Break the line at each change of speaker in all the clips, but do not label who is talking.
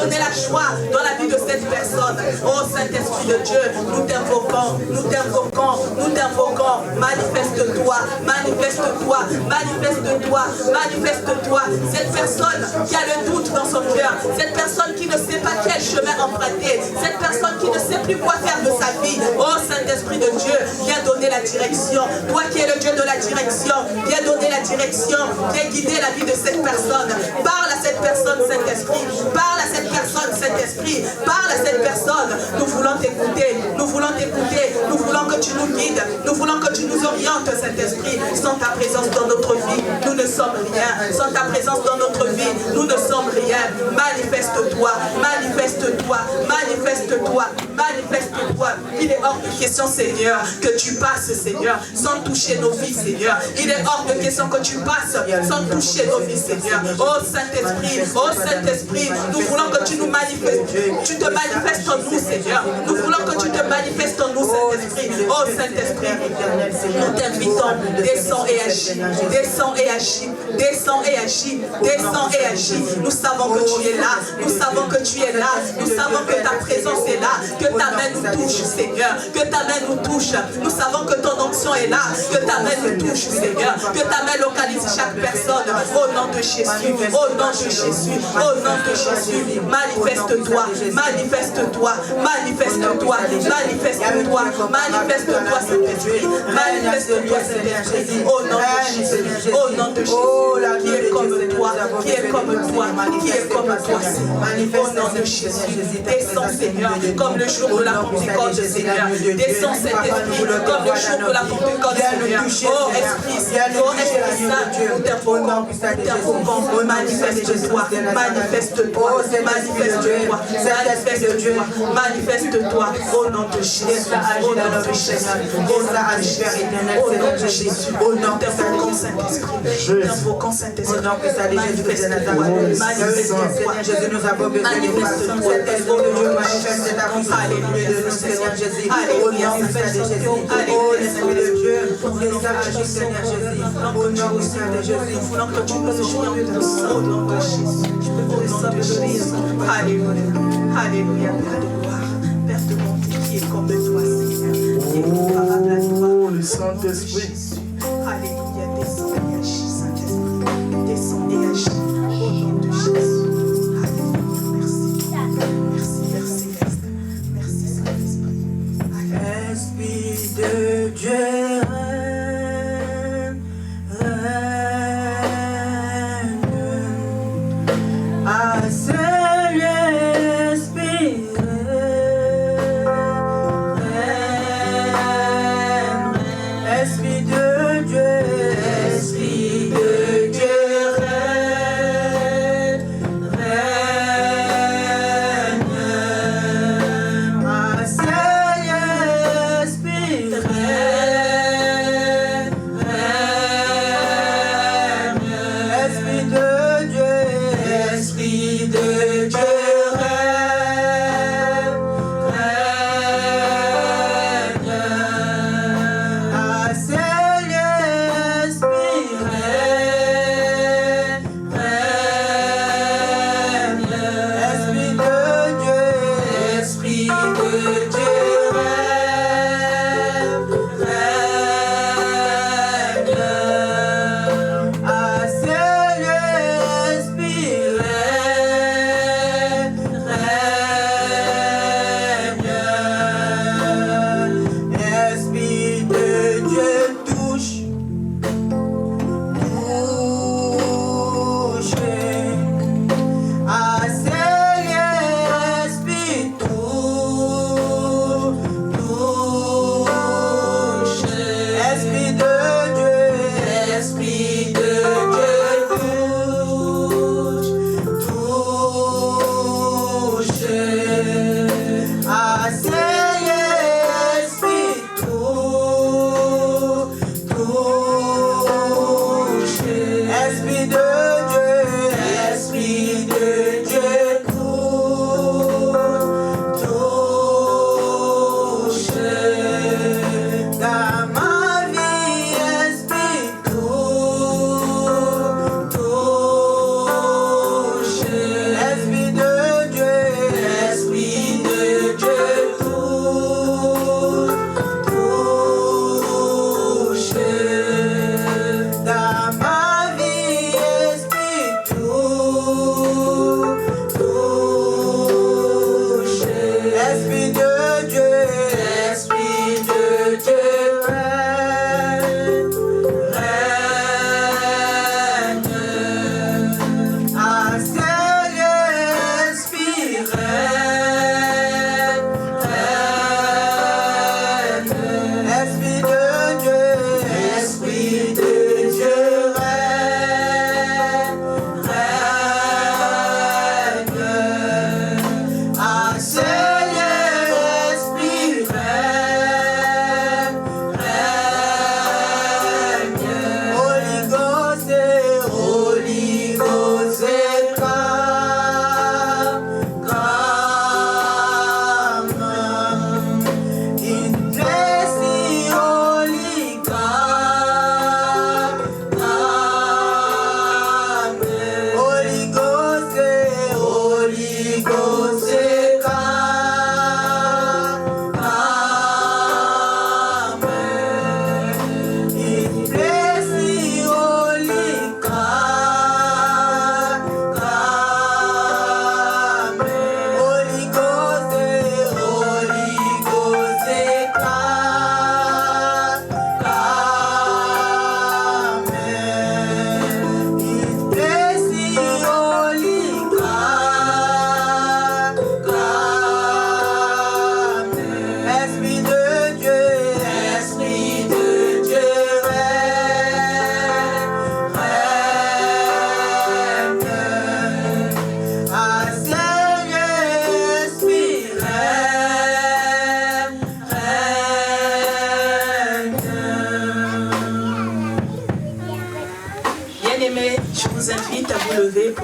donner la joie dans la vie de cette personne. Oh Saint-Esprit de Dieu, nous t'invoquons, nous t'invoquons, nous t'invoquons. Manifeste-toi, manifeste-toi, manifeste-toi, manifeste-toi. Cette personne qui a le doute dans son cœur, cette personne qui ne sait pas quel chemin emprunter, cette personne qui ne sait plus quoi faire de sa vie. Oh Saint-Esprit de Dieu, viens donner la direction. Toi qui es le Dieu de la direction, viens donner la direction, viens guider la vie de cette personne. Parle à cette personne, Saint-Esprit. Parle à cette personne, Saint-Esprit. Parle à cette personne. Nous voulons t'écouter, nous voulons t'écouter, nous voulons que tu nous guides, nous voulons que tu nous orientes, Saint-Esprit. Sans ta présence dans notre vie, nous ne sommes rien. Sans ta présence dans notre vie, nous ne sommes rien. Manifeste-toi, manifeste-toi, manifeste-toi, manifeste-toi. Il est hors de question, Seigneur, que tu passes, Seigneur, sans toucher nos vies, Seigneur. Il est hors de question que tu passes sans toucher nos vies, Seigneur. Oh Saint-Esprit, nous voulons que tu nous manifestes. Tu te manifestes en nous, Seigneur. Nous voulons que tu te manifestes en nous, Saint-Esprit. Oh Saint-Esprit, nous t'invitons, descends et agis, descends et agis, descends et agis, descends et agis. Nous savons que tu es là, nous savons que tu es là, nous savons que ta présence est là, que ta main nous touche, Seigneur, que ta main nous touche. Nous savons que ton onction est là, que ta main nous touche, Seigneur, que ta main localise chaque personne. Au nom de Jésus, au nom de Jésus, au nom de Jésus, manifeste-toi, manifeste-toi, manifeste-toi, manifeste-toi, manifeste-toi, Saint-Esprit, manifeste-toi, Saint-Esprit, au nom de Jésus, au nom de Jésus, qui est comme toi, qui est comme toi, qui est comme toi, au nom de Jésus, descends, Seigneur, comme le jour de la Pentecôte, Seigneur, descends, Saint-Esprit, comme le jour de la Pentecôte, Seigneur, oh Esprit Saint, nous t'invoquons, manifeste-toi, manifeste-toi, manifeste-toi, manifeste-toi, manifeste-toi, au nom de Jésus, au nom de Jésus, au nom de Jésus, au nom de Saint-Esprit, t'invoquons, Saint-Esprit, manifeste-toi, manifeste-toi, Jésus nous a besoin, manifeste-toi, manifeste ta puissance, alléluia, Seigneur Jésus, alléluia, Esprit de Dieu, Seigneur Jésus, au nom de Jésus, nous voulons que tu nous orientes au nom de Jésus, au nom de Jésus, alléluia, alléluia, Père de gloire, Père de bonté, qui est comme toi, Seigneur, qui est comparable à toi,
le Saint-Esprit,
alléluia, descends et agis, Saint-Esprit, descends et agis, au nom de Jésus, alléluia, merci, merci, Saint-Esprit,
Esprit de Dieu.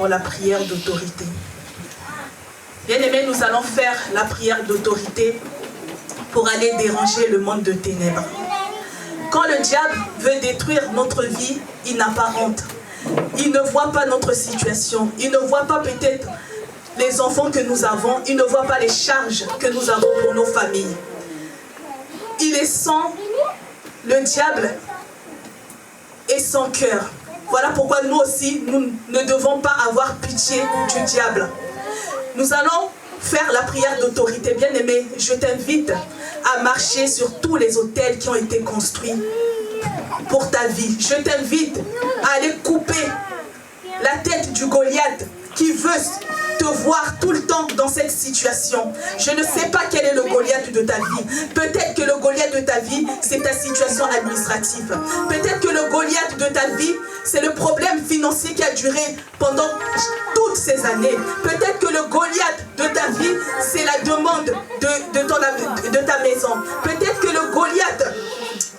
pour la prière d'autorité. Bien-aimés, nous allons faire la prière d'autorité pour aller déranger le monde de ténèbres. Quand le diable veut détruire notre vie, il n'a pas honte. Il ne voit pas notre situation. Il ne voit pas peut-être les enfants que nous avons. Il ne voit pas les charges que nous avons pour nos familles. Il est sans le diable et sans cœur. Voilà pourquoi nous aussi, nous ne devons pas avoir pitié du diable. Nous allons faire la prière d'autorité. Bien-aimé, je t'invite à marcher sur tous les autels qui ont été construits pour ta vie. Je t'invite à aller couper la tête du Goliath qui veut te voir tout le temps dans cette situation. Je ne sais pas quel est le Goliath de ta vie. Peut-être que le Goliath de ta vie, c'est ta situation administrative. Peut-être que le Goliath de ta vie, c'est le problème financier qui a duré pendant toutes ces années. Peut-être que le Goliath de ta vie, c'est la demande de ta maison. Peut-être que le Goliath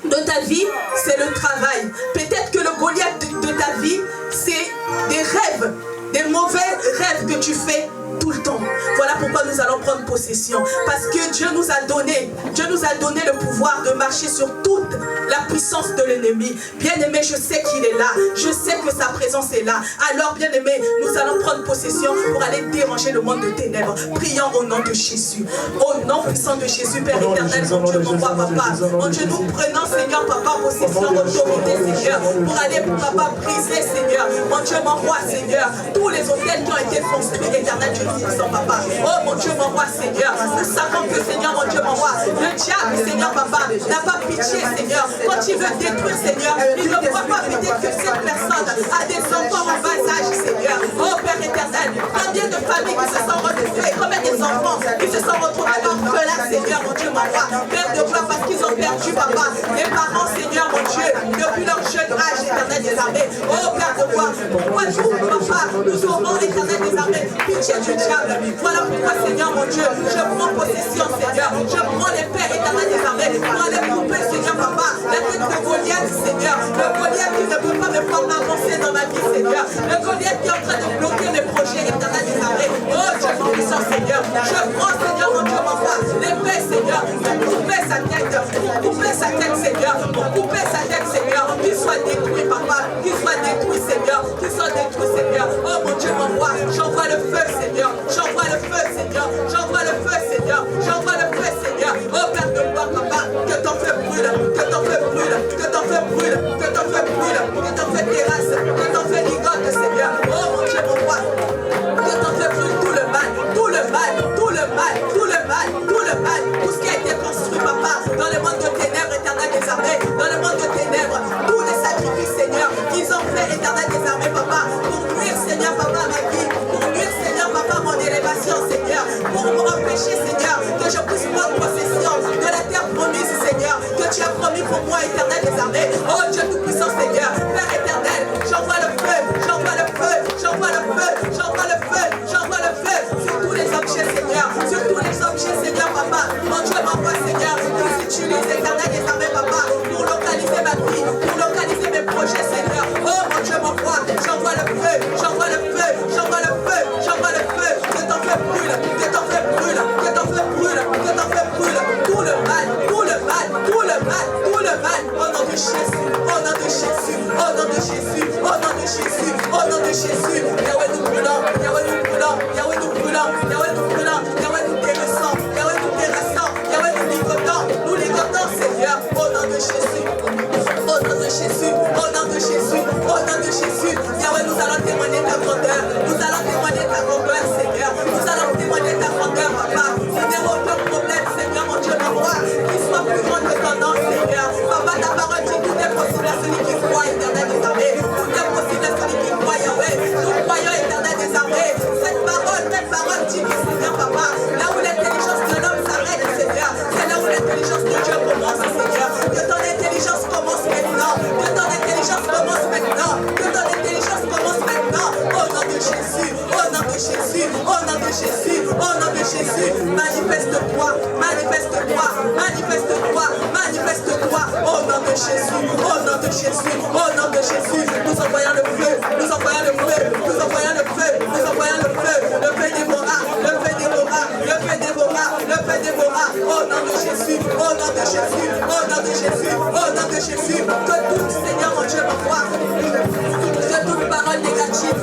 de ta vie, c'est le travail. Peut-être que le Goliath de ta vie, c'est des rêves, des mauvais rêves que tu fais tout le temps. Voilà pourquoi nous allons prendre possession. Parce que Dieu nous a donné le pouvoir de marcher sur toute la puissance de l'ennemi. Bien-aimé, je sais qu'il est là. Je sais que sa présence est là. Alors, bien-aimé, nous allons prendre possession pour aller déranger le monde de ténèbres. Prions au nom de Jésus. Au nom puissant de Jésus, Père éternel, mon Dieu, mon roi, papa. Mon Dieu, nous prenons, Seigneur, papa, possession, autorité, Seigneur, pour aller, papa, briser, Seigneur. Mon Dieu, mon roi, Seigneur, tous les hôtels qui ont été construits, éternel Dieu puissant, papa. Oh, mon Dieu, mon roi, Seigneur. Nous savons que, Seigneur, mon Dieu, mon roi, le diable, Seigneur, papa, n'a pas pitié, Seigneur. Quand il veut détruire, Seigneur, il ne voit pas peut-être que cette personne a des enfants en bas âge, Seigneur. Oh, Père éternel, combien de familles qui se sont retrouvées, combien des enfants qui se sont retrouvés orphelins, Seigneur, mon Dieu, mon roi. Père de gloire, parce qu'ils ont perdu, papa, les parents, Seigneur, mon Dieu, depuis leur jeune âge, éternel des armées. Oh, Père de gloire, pourquoi nous, papa, nous aurons, éternel des armées, pitié du diable. Voilà pourquoi, Seigneur, mon Dieu, je prends possession, Seigneur. Je prends les pères, éternel des armées, pour aller couper, Seigneur, papa, la tête de Goliath, Seigneur. Le Goliath qui ne peut pas me faire avancer dans ma vie, Seigneur. Le Goliath qui est en train de bloquer mes projets, éternel des armées. Oh, Dieu mon puissant, Seigneur. Je prends, Seigneur, mon Dieu, mon roi, l'épée, Seigneur, pour couper sa tête, Seigneur, pour couper sa tête, Seigneur, qu'il soit détruit, papa, qu'il soit détruit, Seigneur, qu'il soit détruit, Seigneur. Oh, mon Dieu, mon roi, j'envoie le feu, Seigneur, j'envoie le feu, Seigneur, j'envoie le feu, Seigneur, j'envoie le feu, Seigneur. Oh, Père de gloire, papa, que ton feu brûle, que ton feu brûle, que ton feu brûle, que ton feu brûle, que ton feu terrasse, que ton feu ligote, Seigneur. Oh, mon Dieu, mon roi, que ton feu brûle tout le mal, tout le mal, tout le mal, tout le mal, tout le mal, tout ce qui a été construit, papa, dans le monde de ténèbres, éternel des armées, dans le monde de ténèbres, tous les sacrifices, Seigneur, qu'ils ont fait, éternel des armées, papa, pour nuire, Seigneur, papa, ma vie, pour nuire, Seigneur, papa, mon élévation, Seigneur, pour m'empêcher, Seigneur, que je puisse prendre possession de la terre promise, Seigneur, que tu as promis pour moi, éternel des armées. Oh Dieu tout-puissant, Seigneur, Père éternel, j'envoie le feu, j'envoie le feu, j'envoie le feu, j'envoie le feu, j'envoie le feu sur tous les objets, Seigneur, sur tous les objets, Seigneur, papa. Mon Dieu m'envoie, Seigneur, qu'ils utilisent, éternel des armées, papa, pour localiser ma vie, pour localiser mes projets, Seigneur. Oh mon Dieu m'envoie, j'envoie le feu, j'envoie le feu, j'envoie le feu, j'envoie le feu, que ton feu brûle, que ton feu brûle, que ton feu brûle, que ton feu brûle, tout le mal, tout le mal, tout le mal, tout le mal, au nom de Jésus, au nom de Jésus, au nom de Jésus, au nom de Jésus, au nom de Jésus. Yahweh nous brûlons, Yahweh nous brûlons, Yahweh nous brûlons, Yahweh nous brûlons, Yahweh nous terrassons, Yahweh nous terrassons, Yahweh nous ligotons, Seigneur, au nom de Jésus, au nom de Jésus, au nom de Jésus, au nom de Jésus. Yahweh, nous allons témoigner ta grandeur, nous allons témoigner ta grandeur, Seigneur, nous allons témoigner ta grandeur, papa. Il n'y a aucun problème, Seigneur, mon Dieu, mon roi, qui soit plus grand que ton nom, Seigneur. Papa, ta parole dit tout est possible à celui qui croit, éternel des armées. Tout est possible à celui qui croit, Yahweh. Nous croyons, éternel des armées. Cette parole, même parole dit que, Seigneur, papa, là où l'intelligence de l'homme s'arrête, Seigneur, c'est là où l'intelligence de Dieu commence, Seigneur. Que ton intelligence commence maintenant. Que ton intelligence commence maintenant. Que ton intelligence commence maintenant. Au nom de Jésus, au nom de Jésus, au nom de Jésus, au nom de Jésus. Manifeste-toi, manifeste-toi, manifeste-toi, manifeste-toi. Au nom de Jésus, au nom de Jésus, au nom de Jésus. Nous envoyons le feu, nous envoyons le feu, nous envoyons le feu. au nom de Jésus, au nom de Jésus, au nom de Jésus, que tout, Seigneur mon Dieu, m'envoie, que toute parole négative,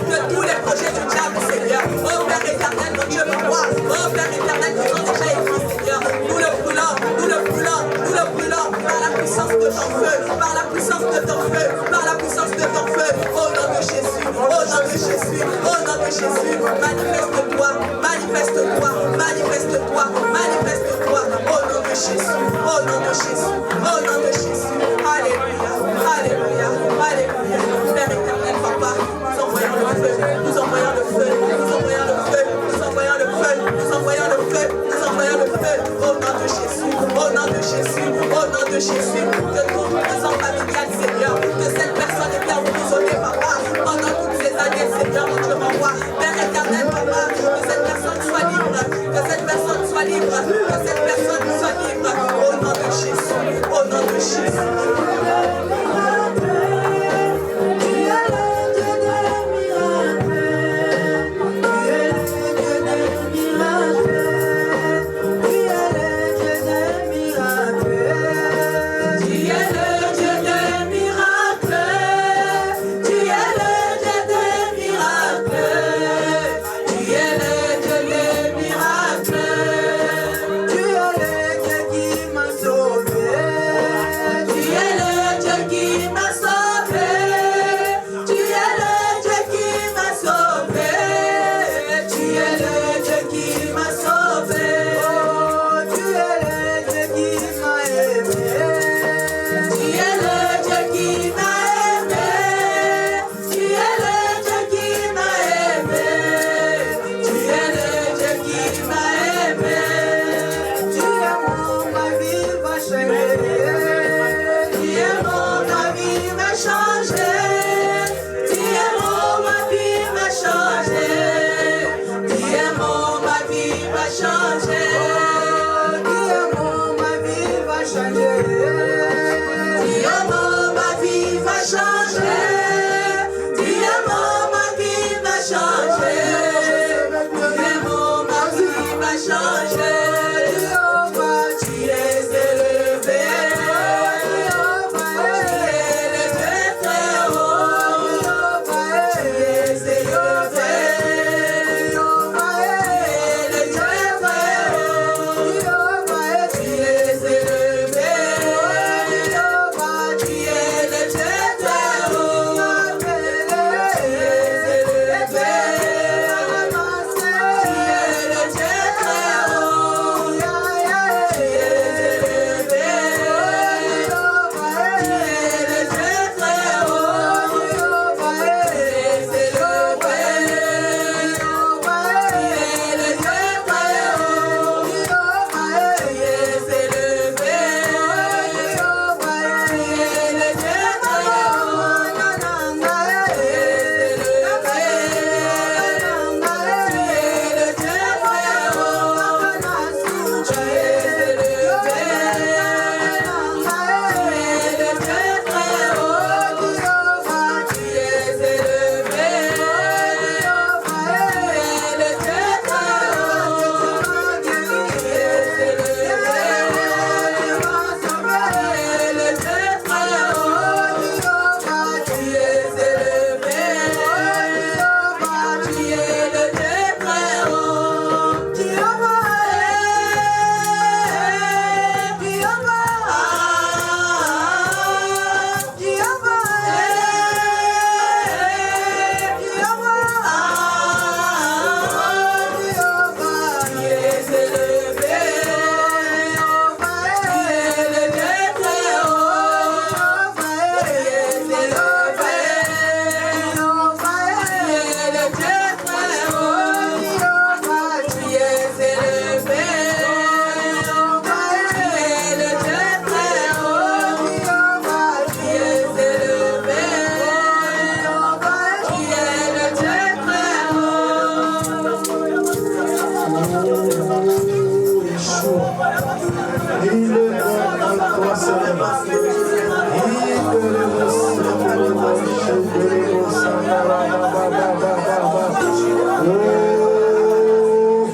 que tous les projets du diable, Seigneur, oh Père éternel, mon Dieu, m'envoie, oh Père éternel, qui sont déjà écrits, Seigneur, nous le brûlons, nous le brûlons, nous le brûlons, par la puissance de ton feu, par la puissance de ton feu, par la puissance de ton feu, au nom de Jésus, au nom de Jésus, au nom de Jésus, manifeste-toi, manifeste-toi, manifeste-toi, manifeste-toi, au nom de Jésus, au nom de Jésus, au nom de Jésus, alléluia, alléluia, alléluia, Père éternel, Papa, nous envoyons le feu, nous envoyons le feu, nous envoyons le feu, nous envoyons le feu, nous envoyons le feu, nous envoyons le feu, au nom de Jésus, au nom de Jésus, au nom de Jésus, que toute maison familiale, Seigneur, que cette personne est bien emprisonnée, Papa, pendant toutes ces années, Seigneur, mon Dieu m'envoie, Père éternel, Papa, que cette personne soit libre, que cette personne soit libre, que cette personne soit libre, au nom de Jésus, au nom de Jésus.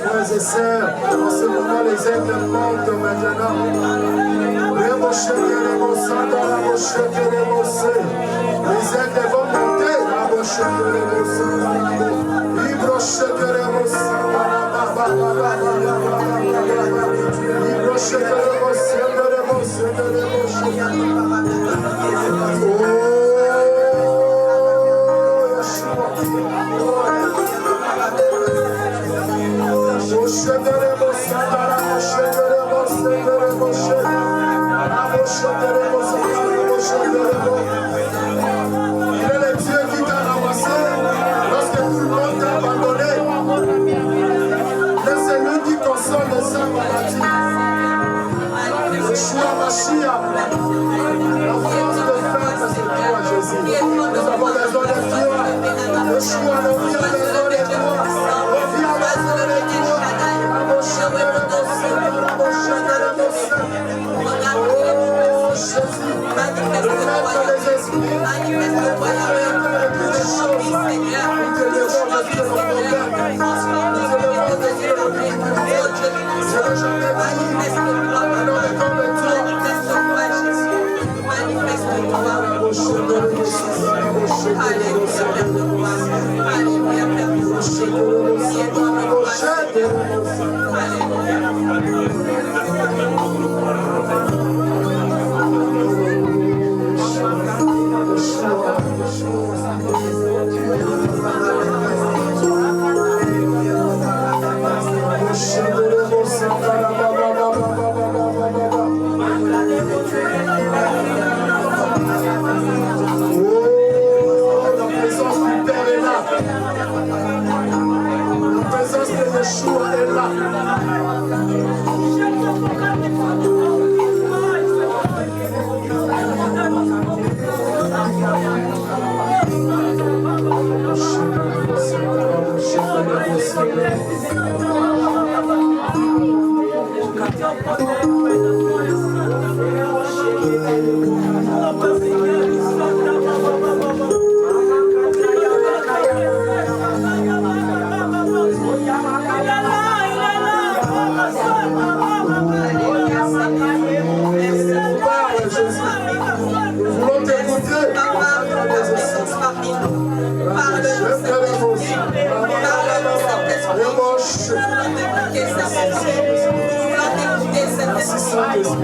Frères et sœurs, en ce moment, les les aigles montent maintenant. Les aigles vont monter. Il est le Dieu qui t'a ramassé lorsque tout le monde t'a abandonné. C'est lui qui console les âmes maladies. Yeshua Mashiach, la force de faire, c'est toi, Jésus. Nous avons besoin de toi. Yeshua, nous avons besoin de toi. Yeshua est là.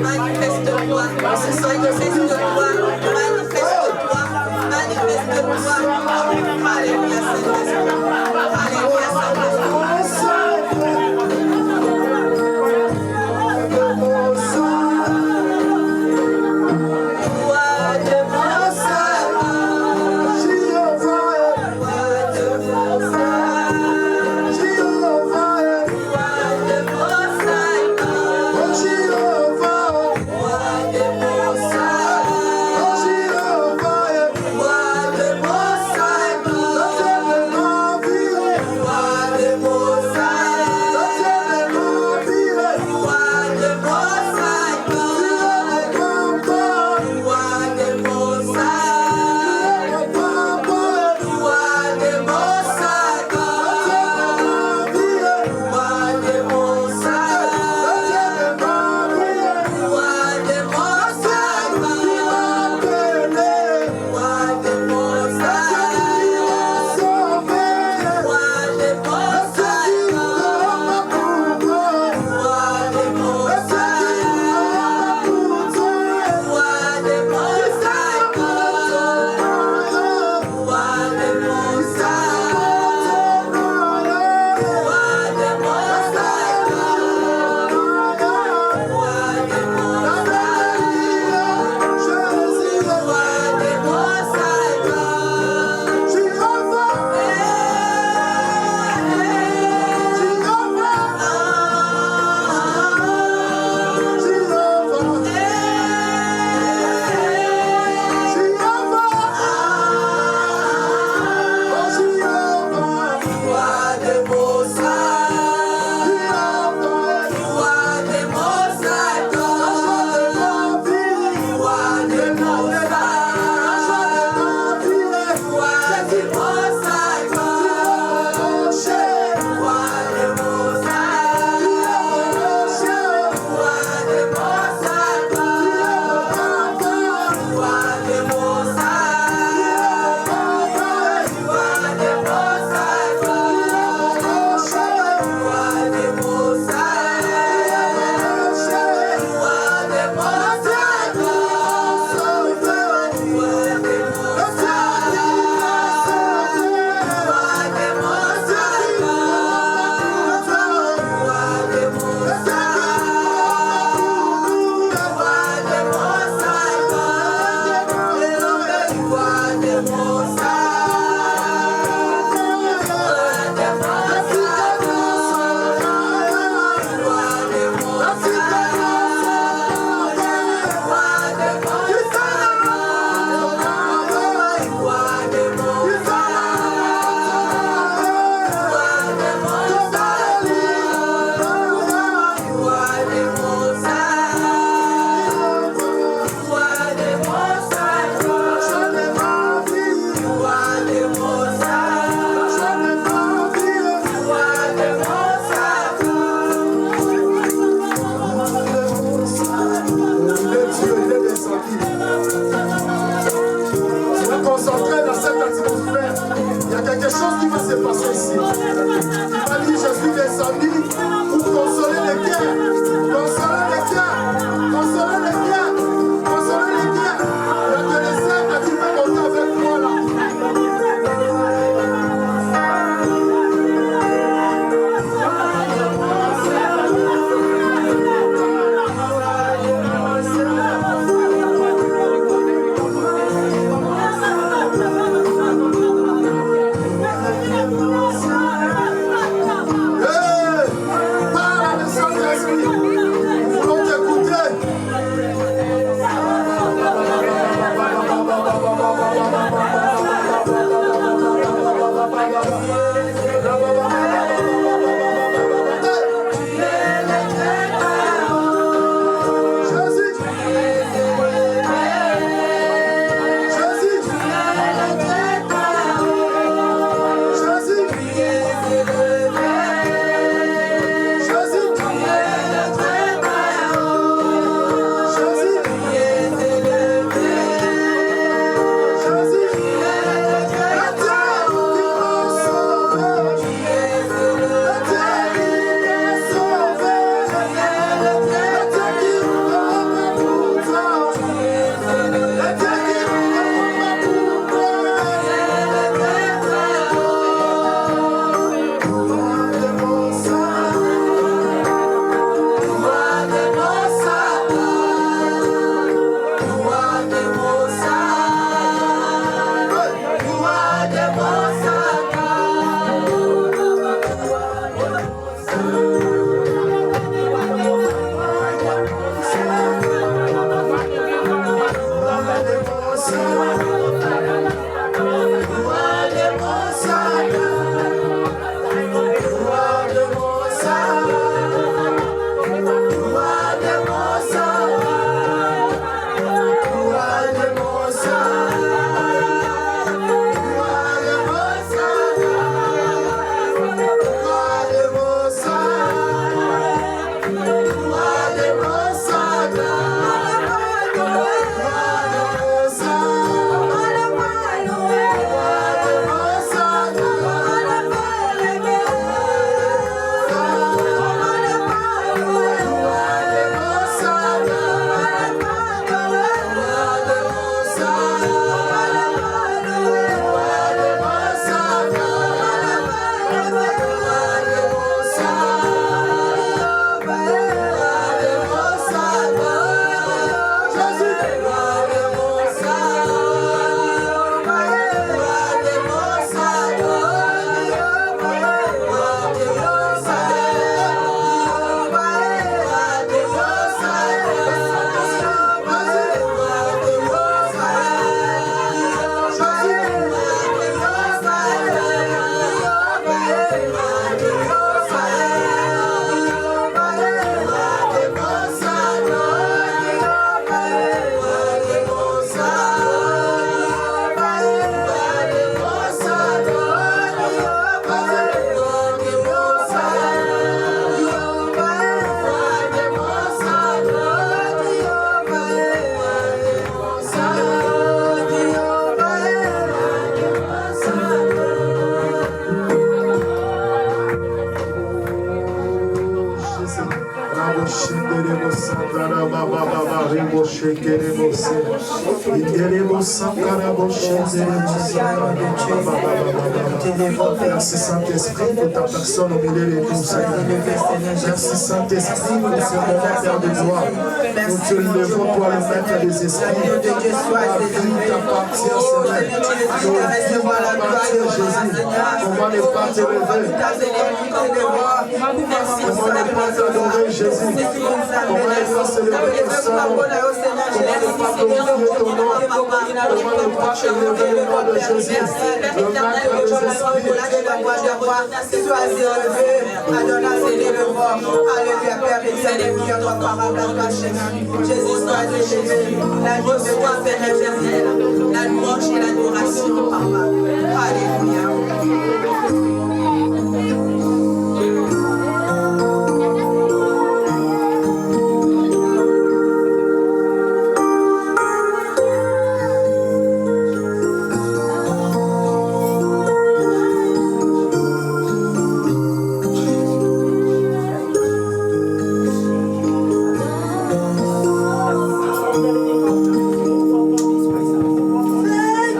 Manifeste-toi, manifeste-toi, manifeste-toi, manifeste-toi. Alléluia, Saint-Esprit. Alléluia, Merci Saint-Esprit pour ta personne au milieu de nous, Seigneur. Merci Saint-Esprit pour ce moment, Père de gloire. Nous te levons, toi le maître des esprits. Ta vie t'appartient, Seigneur. Nos vies t'appartiennent, Jésus. Comment ne pas te lever? Comment ne pas t'adorer, Jésus? Comment ne pas célébrer ton sang? Comment ne pas glorifier ton nom? Comment ne pas élever le nom de Jésus? Le maître des esprits.
Sois élevé, Adonai, élève-moi. Alléluia, Père éternel, qui a droit par la cachée. Jésus, sois élevé. La reçois, Père éternel, la louange et l'adoration, Papa. Alléluia.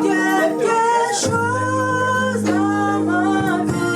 Quelque chose dans ma vie.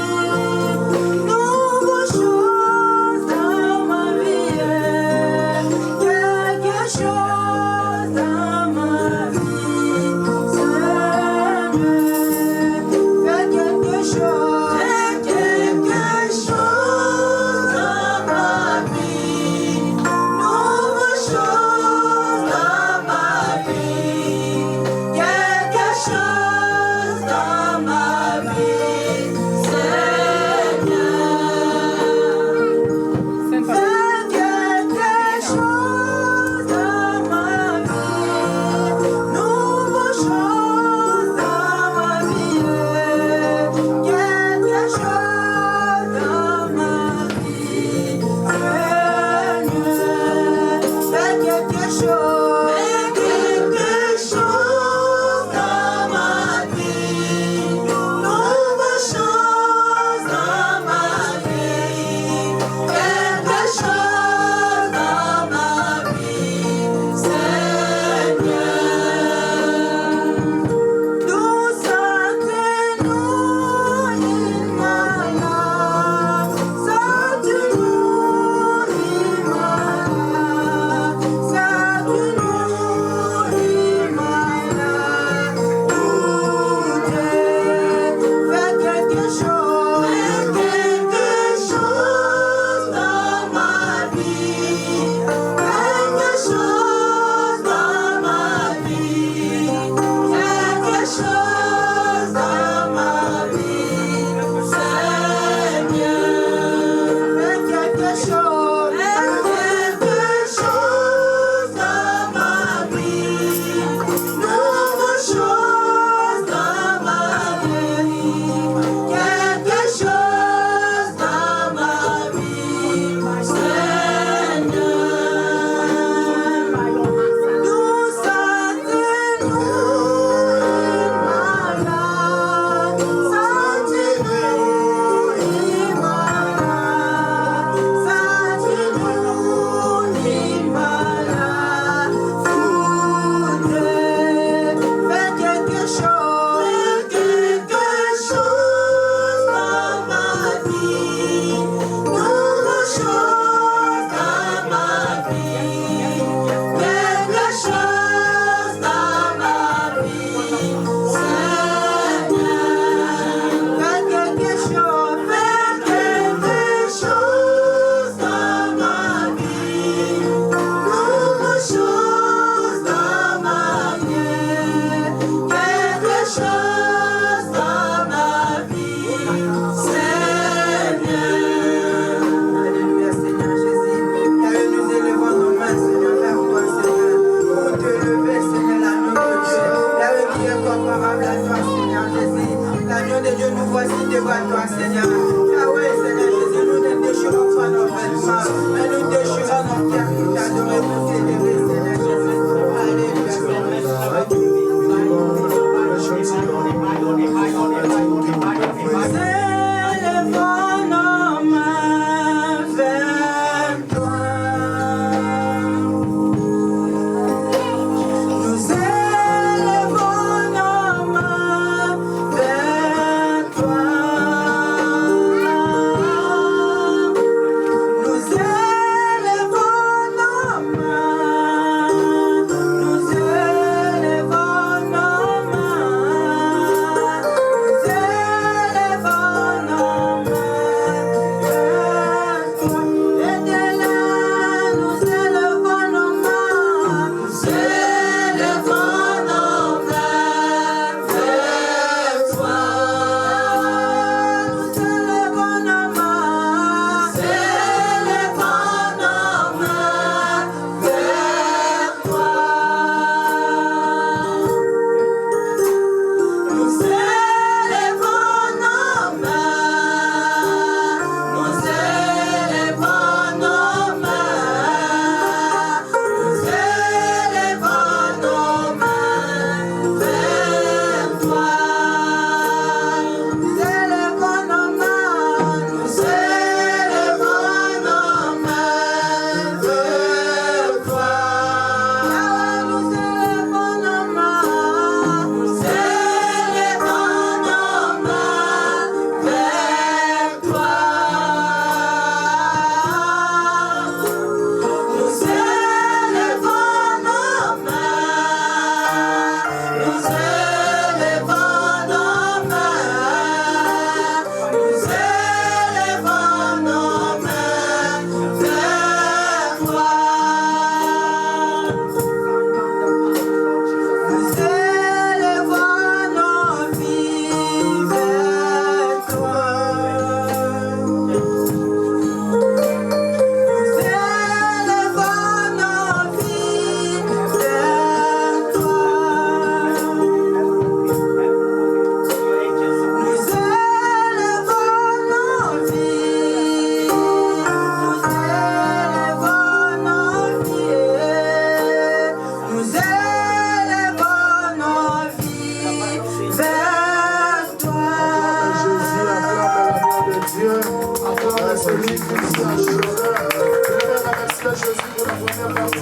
Jésus pour la première partie.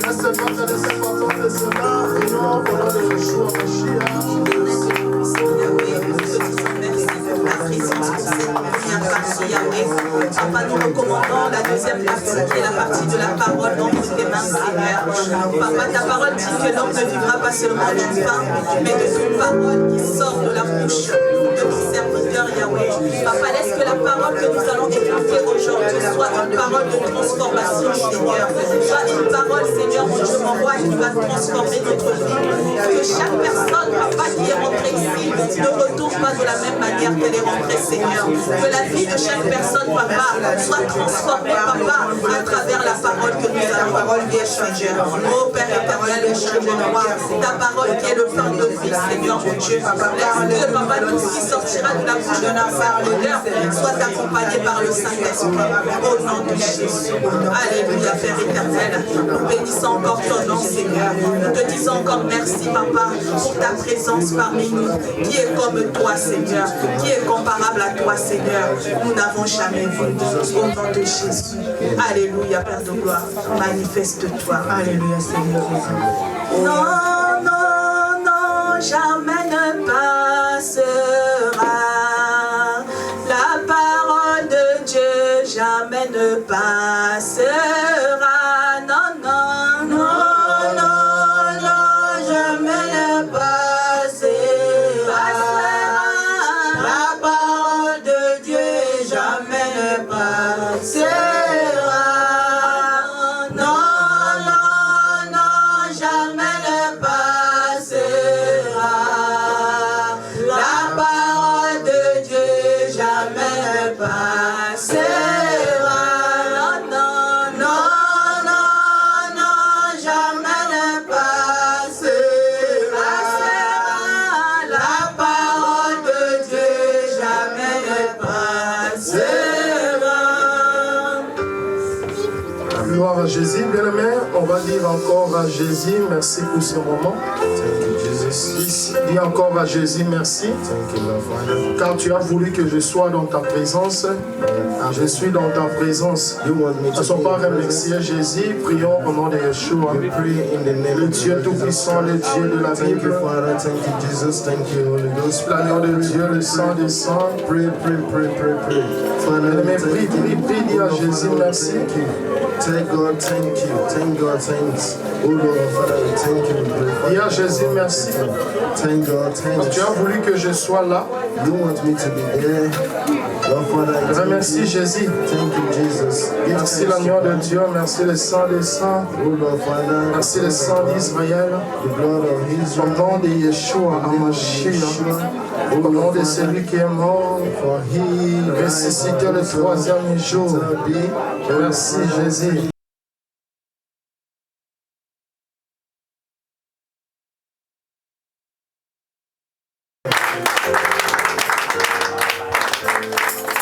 Laisse seulement te laisser porter de cela. Prions pour le nom de Yeshua Mashiach.
Papa, nous recommandons la deuxième partie qui est la partie de la parole dans tes mains, Seigneur. Papa, ta parole dit que l'homme ne vivra pas seulement d'une pain, mais de toute parole qui sort de la bouche de ton serviteur Yahweh. Papa, laisse que la parole que nous allons écouter aujourd'hui soit une parole de transformation, Seigneur. Soit une parole, Seigneur, mon Dieu, mon roi, qui va transformer notre vie. Que chaque personne, Papa, qui est rentrée ici, ne retourne pas de la même manière qu'elle est rentrée, Seigneur. Que la vie de chaque personne, Papa, soit transformée, Papa, à travers la parole que nous avons. Oh Père éternel, mon Dieu, mon roi, ta parole qui est le pain de vie, Seigneur, mon Dieu. Laisse que, Papa, tout ce qui sortira de la bouche de nos parleurs soit accompagné par le Saint-Esprit. Au nom de Jésus. Alléluia, Père éternel. Nous bénissons encore ton nom, Seigneur. Nous te disons encore merci, Papa, pour ta présence parmi nous. Qui est comme toi, Seigneur? Qui est comparable à toi, Seigneur? Nous n'avons jamais vu. Au nom de Jésus. Alléluia, Père de gloire. Manifeste-toi. Alléluia, Seigneur Jésus. Non, non, non, jamais ne passera. La parole de Dieu jamais ne passera. Non, non, non, non, non, jamais ne passera. La parole de Dieu jamais ne passera. Non, non, non, jamais ne passera. La parole de Dieu jamais ne passera. Non, non, non, non, jamais ne passera. La parole de Dieu jamais ne passera.
Gloire à Jésus, bien-aimé. On va dire encore à Jésus, merci pour ce moment. Dis encore à Jésus, merci. Car tu as voulu que je sois dans ta présence. Je suis dans ta présence. Ne sont pas remercier Jésus. Prions au nom de Yeshua. Le Dieu Tout-Puissant, le Dieu de la Bible. L'agneau de Dieu, le sang des sangs. Bien-aimé, prie, dis à Jésus, merci.
Thank God, thank you. Thank God, thanks. Oh Lord, Father, we thank you.
Dis à Jésus, merci.
Thank God, thanks.
Tu as voulu que je sois là.
You want me to be there. Lord, Father, I thank
Remercie
you.
Jésus.
Thank you, Jesus.
Merci l'agneau de Dieu. Merci le sang des saints.
Oh Lord, Father,
Merci le sang d'Israël.
the blood of
Au
Israel.
nom de Yeshua, Hamashiach. Au nom de celui qui est mort,
For he
ressuscité le troisième jour. Merci Jésus.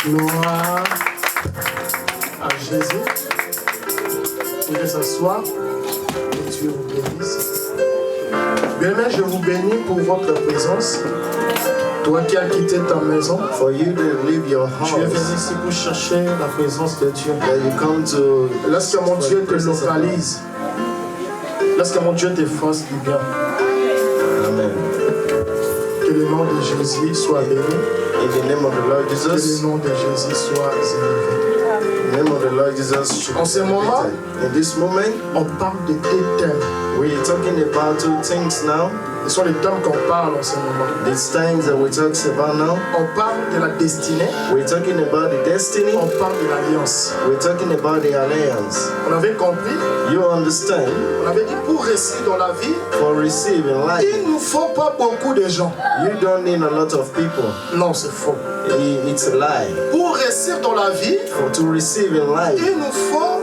Gloire à Jésus. Vous pouvez s'asseoir. Que Dieu vous bénisse. Bien-aimé, je vous bénis pour votre présence. Toi qui as quitté ta maison,
for you to leave your
tu es venu
house,
ici pour chercher la présence de Dieu.
that you come to
Lorsque mon Dieu te localise, lorsque mon Dieu te fasse du bien,
Amen.
que le nom de Jésus soit béni,
In the name of the Lord
que
Jesus,
le nom de Jésus soit élevé.
in the name of the Lord Jesus should
En
be
ce moment,
elevated. In this moment,
on parle de deux thèmes.
we're talking about two things now.
Ce sont les thèmes qu'on parle en ce moment.
These things that we're talking about now,
On parle de la destinée,
we're talking about the destiny,
on parle de l'alliance.
we're talking about the alliance.
On avait compris,
You understand,
on avait dit pour réussir dans la vie,
for receiving life,
il ne faut pas beaucoup de gens.
you don't need a lot of people.
Non, c'est faux.
It's a lie.
Pour réussir dans la vie,
For to receive in life,
il nous faut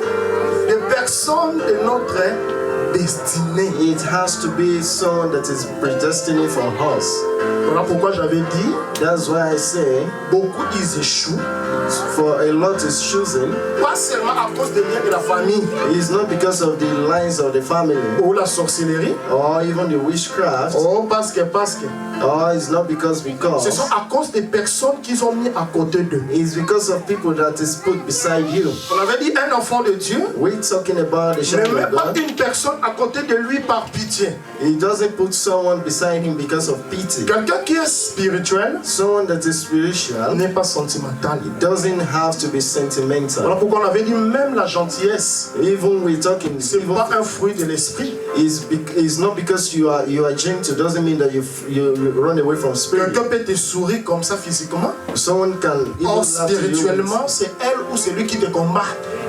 des personnes de notre destiné.
It has to be someone that is predestined for us.
Voilà pourquoi j'avais dit,
That's why I say,
beaucoup ils échouent,
for a lot is chosen.
pas seulement à cause des liens de la famille
It's not because of the lines of the family
ou la sorcellerie,
or even the witchcraft,
parce que.
or it's not because
Ce sont à cause des personnes qu'ils ont mis à côté d'eux.
it's because of people that is put beside you.
On avait dit un enfant de Dieu,
We're talking about the
ne
child
met
of
pas
God.
une personne à côté de lui par pitié.
He doesn't put someone beside him because of pity.
Quelqu'un qui est spirituel
Someone that is spiritual,
n'est pas sentimental.
it doesn't have to be
Voilà
sentimental.
pourquoi on avait dit même la gentillesse,
Even we're talking,
c'est pas un fruit de l'esprit.
is not because you are gentle doesn't mean that you run away from spirit.
Quelqu'un peut te sourire comme ça physiquement.
Someone can even
Or
laugh at you.
spirituellement, c'est elle ou c'est lui qui te combat.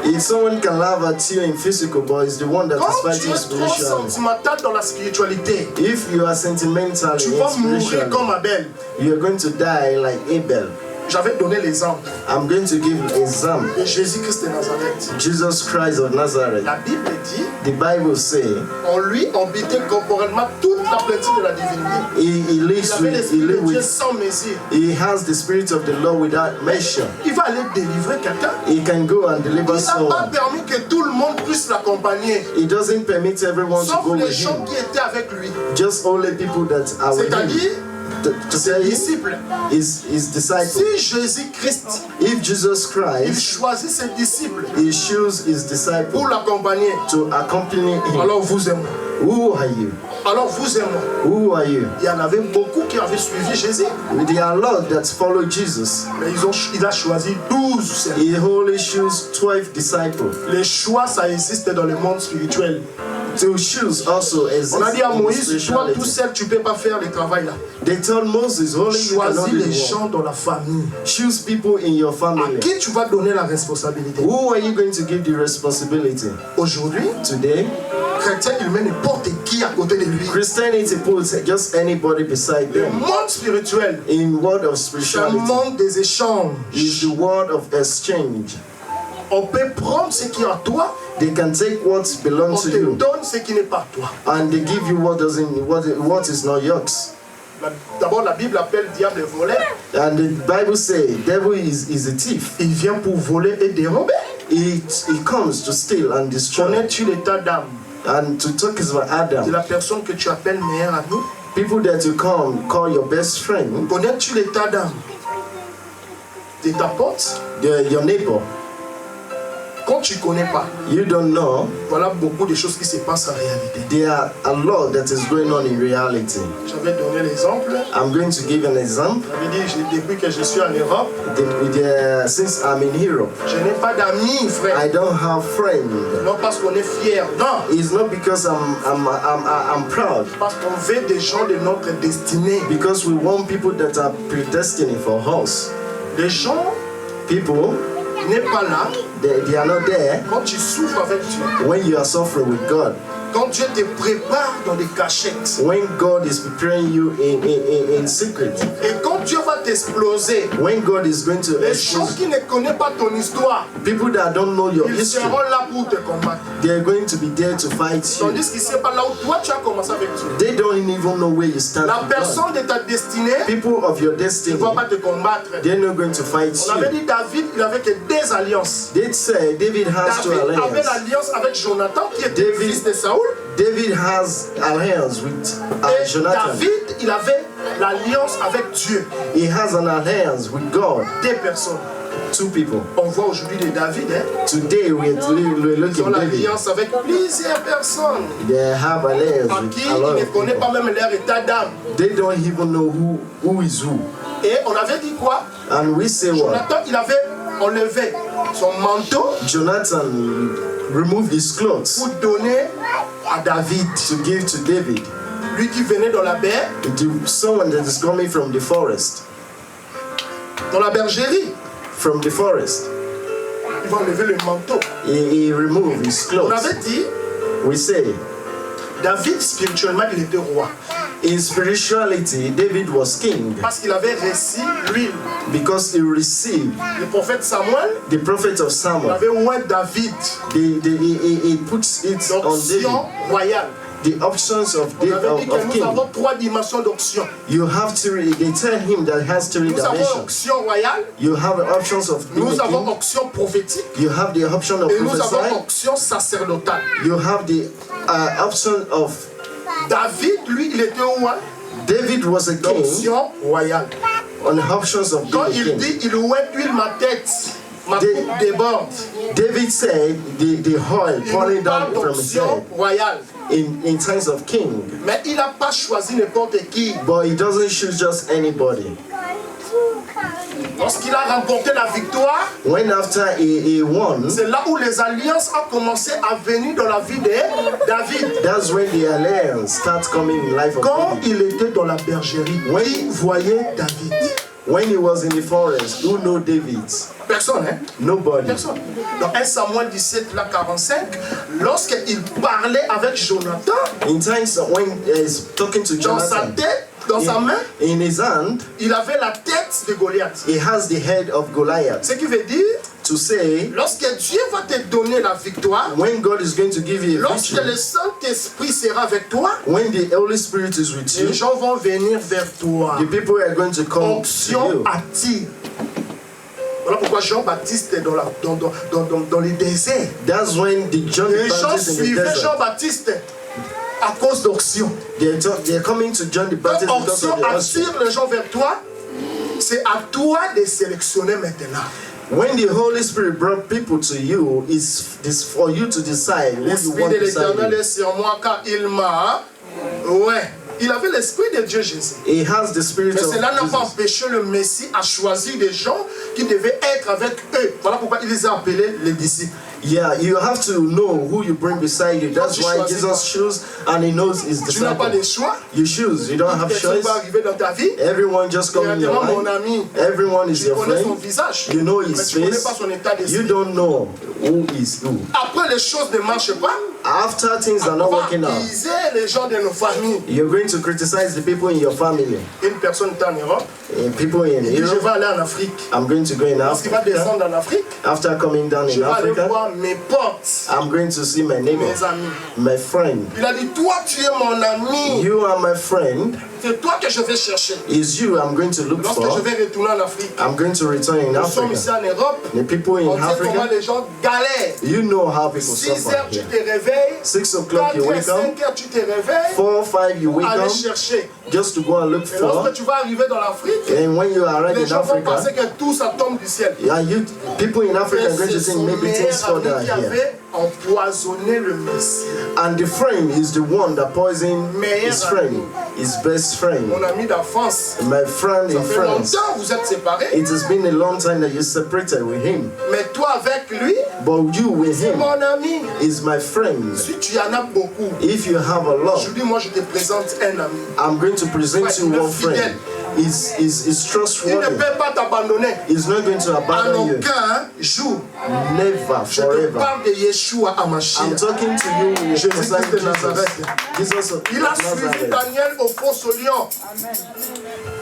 If someone can laugh at you in physical, but it's the one that is
Quand tu
fighting
es trop
spiritually.
sentimental dans la spiritualité,
If you are sentimental
tu
in
vas mourir
spiritually,
comme Abel.
you are going to die like Abel.
J'avais donné l'exemple
I'm going to give an example.
de Jésus-Christ de Nazareth.
Jesus Christ of Nazareth.
La Bible dit,
The Bible says
en lui habitait corporellement toute la plénitude de la divinité.
he
Il
lives
avait
with,
l'esprit
he
de
lives
Dieu
with,
sans mesure.
he has the spirit of the Lord without measure.
Il va aller délivrer quelqu'un.
He can go and deliver
Il n'a pas
someone.
permis que tout le monde puisse l'accompagner.
He doesn't permit everyone to
Sauf
go
les
with
gens
him.
qui étaient avec lui.
Just only people that are with
C'est-à-dire
him. To
ses
say
disciples.
his disciples.
Si Jésus-Christ,
If Jesus
il
Christ,
choisit ses disciples
he chooses his disciples
pour l'accompagner,
to accompany him.
alors vous et moi.
Who are you?
Alors vous et moi.
Who are you?
Il y en avait beaucoup qui avaient suivi Jésus.
There are a lot that follow Jesus.
Mais il a choisi 12.
He only chooses 12 disciples.
Les choix, ça existe dans le monde spirituel.
To choose also exists
On a dit à
in
Moïse, toi
spirituality.
tout seul, tu ne peux pas faire le travail là.
They told Moses, only you cannot
Choisis
do
les
the work.
gens dans la famille.
Choose people in your
À
family.
qui tu vas donner la responsabilité?
Who are you going to give the responsibility?
Aujourd'hui,
Today,
chrétien, il met n'importe qui à côté de lui.
Christianity puts just anybody beside
Le
them.
monde spirituel,
In world of
c'est un
spirituality,
monde des échanges.
is the word of exchange.
On peut prendre ce qui est à toi,
They can take what
on
belongs to
te
you,
donne ce qui n'est pas à toi.
and they give you what is not yours.
D'abord, la Bible appelle diable voleur.
And the Bible says, devil is a thief.
Il vient pour voler et dérober.
He comes to steal and destroy.
Connais-tu l'état d'âme
And to talk about
de
Adam,
la personne que tu appelles meilleur ami?
people that you call your best friend,
Connais-tu l'état d'âme de ta pote?
your neighbor,
Quand tu ne connais pas,
you don't know,
voilà beaucoup de choses qui se passent en réalité.
there are a lot that is going on in reality.
J'avais donné l'exemple.
I'm going to give an example.
J'avais dit, depuis que je suis en Europe,
Since I'm in Europe,
je n'ai pas d'amis, frère.
I don't have friends.
Non parce qu'on est fiers, non.
It's not because I'm proud,
Parce qu'on veut des gens de notre destinée.
because we want people that are predestined for us.
Les gens
People,
n'est pas là
they are not there
quand tu souffres avec Dieu.
when you are suffering with God.
Quand Dieu te prépare dans des cachettes.
When God is preparing you in secret.
Et quand Dieu va t'exploser,
When God is going to
les gens
expose
qui ne connaissent pas ton histoire,
people that don't know your
ils
history,
seront là pour te combattre.
they're going to be there to fight you.
Tandis qu'ils ne savent pas là où toi tu as commencé avec Dieu.
They don't even know where you stand.
La
with God.
personne de ta destinée
People of your
ne
destiny,
va pas te combattre.
they're not going to fight
On avait
you.
dit David, il avait que des alliances.
They say David has two
David avait
alliances.
l'alliance avec Jonathan qui était
David-
fils de Saoul.
David has alliance with
Et
Jonathan.
David, il avait l'alliance avec Dieu.
He has an alliance with God.
Des personnes.
Two people.
On voit aujourd'hui des David, hein.
Today we're
Ils ont
looking at David.
l'alliance avec plusieurs personnes
They have alliance
à
with
qui
a
il
lot
ne
of
connaît
people.
pas même leur état d'âme.
They don't even know who is who.
Et on avait dit quoi?
And we say what?
Jonathan, il avait enlevé son manteau
Jonathan removed his clothes
pour donner à David.
to give to David,
Lui qui venait dans la baie,
to someone that is coming from the forest.
dans la bergerie.
From the forest.
Il va enlever le manteau.
He removed his
On
clothes.
avait dit,
We say
David, spirituellement, il était roi.
In spirituality, David was king
parce qu'il avait reçu l'huile.
because he received
Le prophète Samuel
the prophet of Samuel.
avait oint David
He puts it on
d'onction
David.
royale.
The options of
On avait dit que nous
king.
avons 3 dimensions d'onction.
You have to. They tell him that he has 3
Nous avons
dimensions.
onction royale,
You have options of being
nous
a
avons
king.
onction prophétique
You have the option of
et nous avons
prophesying.
onction sacerdotale.
You have the option of.
David, lui, il était oint
David was a king
d'onction royale.
on the options of
Quand
being a
il
king.
dit, il oint huile ma tête, ma
Des-
coupe déborde.
David said the oil
Il
pouring
nous parle
down from his
d'onction
head
royale.
in times of king.
Mais il n'a pas choisi n'importe qui.
But he doesn't choose just anybody.
Lorsqu'il a remporté la victoire,
When after he won,
c'est là où les alliances ont commencé à venir dans la vie de David.
that's when the alliance starts coming in life of
Quand
David.
il était dans la bergerie, qui voyait David?
When he was in the forest, who know David?
Personne, hein?
Nobody.
Personne. Dans 1 Samuel 17, là, 45, lorsqu'il parlait avec Jonathan,
In times when he's talking to
dans sa
Jonathan,
tête, dans sa main,
in his hand,
il avait la tête de Goliath.
he has the head of Goliath.
Ce qui veut dire,
To say,
lorsque Dieu va te donner la victoire,
when God is going to give you a
lorsque
victory,
le Saint-Esprit sera avec toi,
when the Holy Spirit is with
les
you,
gens vont venir vers toi.
the people are going to come to
Onction
you.
attire. Voilà pourquoi Jean-Baptiste est dans les déserts.
That's when the John the
Les gens
Baptist in the
suivaient
desert,
Jean-Baptiste à cause d'onction.
they're coming to John the
Quand
Baptist because
onction
of the unction.
attire les gens vers toi, c'est à toi de sélectionner maintenant.
When the Holy Spirit brought people to you, it's for you to decide who you
L'Esprit
want
de
beside
l'Éternel
you.
est sur moi car il m'a... Ouais. Il avait l'Esprit de Dieu Jésus.
He has the Spirit
Mais
of
cela n'a pas
Jesus.
empêché le Messie à choisir des gens qui devaient être avec eux. Voilà pourquoi il les a appelés les disciples.
Yeah, you have to know who you bring beside you. That's
tu
why
choisis
Jesus chooses and he knows his
Tu n'as pas de
disciples.
choix.
You choose, you don't have
Personne
choice.
va arriver dans ta vie.
Everyone just come in your
Directement, mon
life.
ami.
Everyone is
Tu
your
connais son
friend.
visage.
You know
Mais
his
tu ne connais
face.
pas son état
You
d'esprit.
don't know who is who.
Après, les choses ne marchent pas.
After things are
On
not
va
working out,
accuser les gens de nos familles.
you're going to criticize the people in your family.
Une personne est en Europe.
People in
Il dit, je
Europe.
vais aller en Afrique.
I'm going to go in
Lorsqu'il va
Africa.
descendre en Afrique,
After coming down
je
in
vais aller
Africa,
voir mes potes,
I'm going to see my neighbor,
mes amis.
my friend.
Il a dit, toi tu es mon ami.
You are my friend.
C'est toi que je vais chercher.
Is you I'm going to look
Lorsque je
for.
vais retourner en Afrique.
I'm going to return in
Nous sommes ici
Africa.
en Europe.
The people in
On sait comment
Africa,
les gens galèrent.
you know how people
6
suffer
heures tu
here.
te réveilles.
6 o'clock
4
you
heures,
wake up,
5 heures tu te réveilles.
4 5 you wake
Aller
up
chercher.
just to go and look
Et lorsque
for.
tu vas arriver dans l'Afrique,
And when you arrive
les
in
gens vont penser
Africa,
que tout ça tombe du ciel.
yeah, people in Africa are going to
C'est
think
son
maybe things
meilleur
further
ami qui
here.
avait empoisonné le Messie.
And the friend is the one that poisoned
Meilleur
his friend, his best friend,
Mon ami d'enfance.
my friend
Ça
in
fait
France.
longtemps que vous êtes séparés.
It has been a long time that you separated with him,
Mais toi avec lui,
but you with
c'est
him
mon ami.
is my friend.
Si tu en as beaucoup,
If you have a lot,
je dis moi je te présente un ami.
I'm going to present
Ouais,
you
le
one
fidèle.
friend. Is
Il ne
trustworthy.
peut pas t'abandonner.
He's not going to
En
abandon you.
aucun jour.
Never,
Je te
forever.
parle de Yeshua
I'm
Hamashiach.
talking to you,
Jésus
concerning
de Nazareth.
Jesus of
Il a suivi
Nazareth.
Daniel au fosse au lion.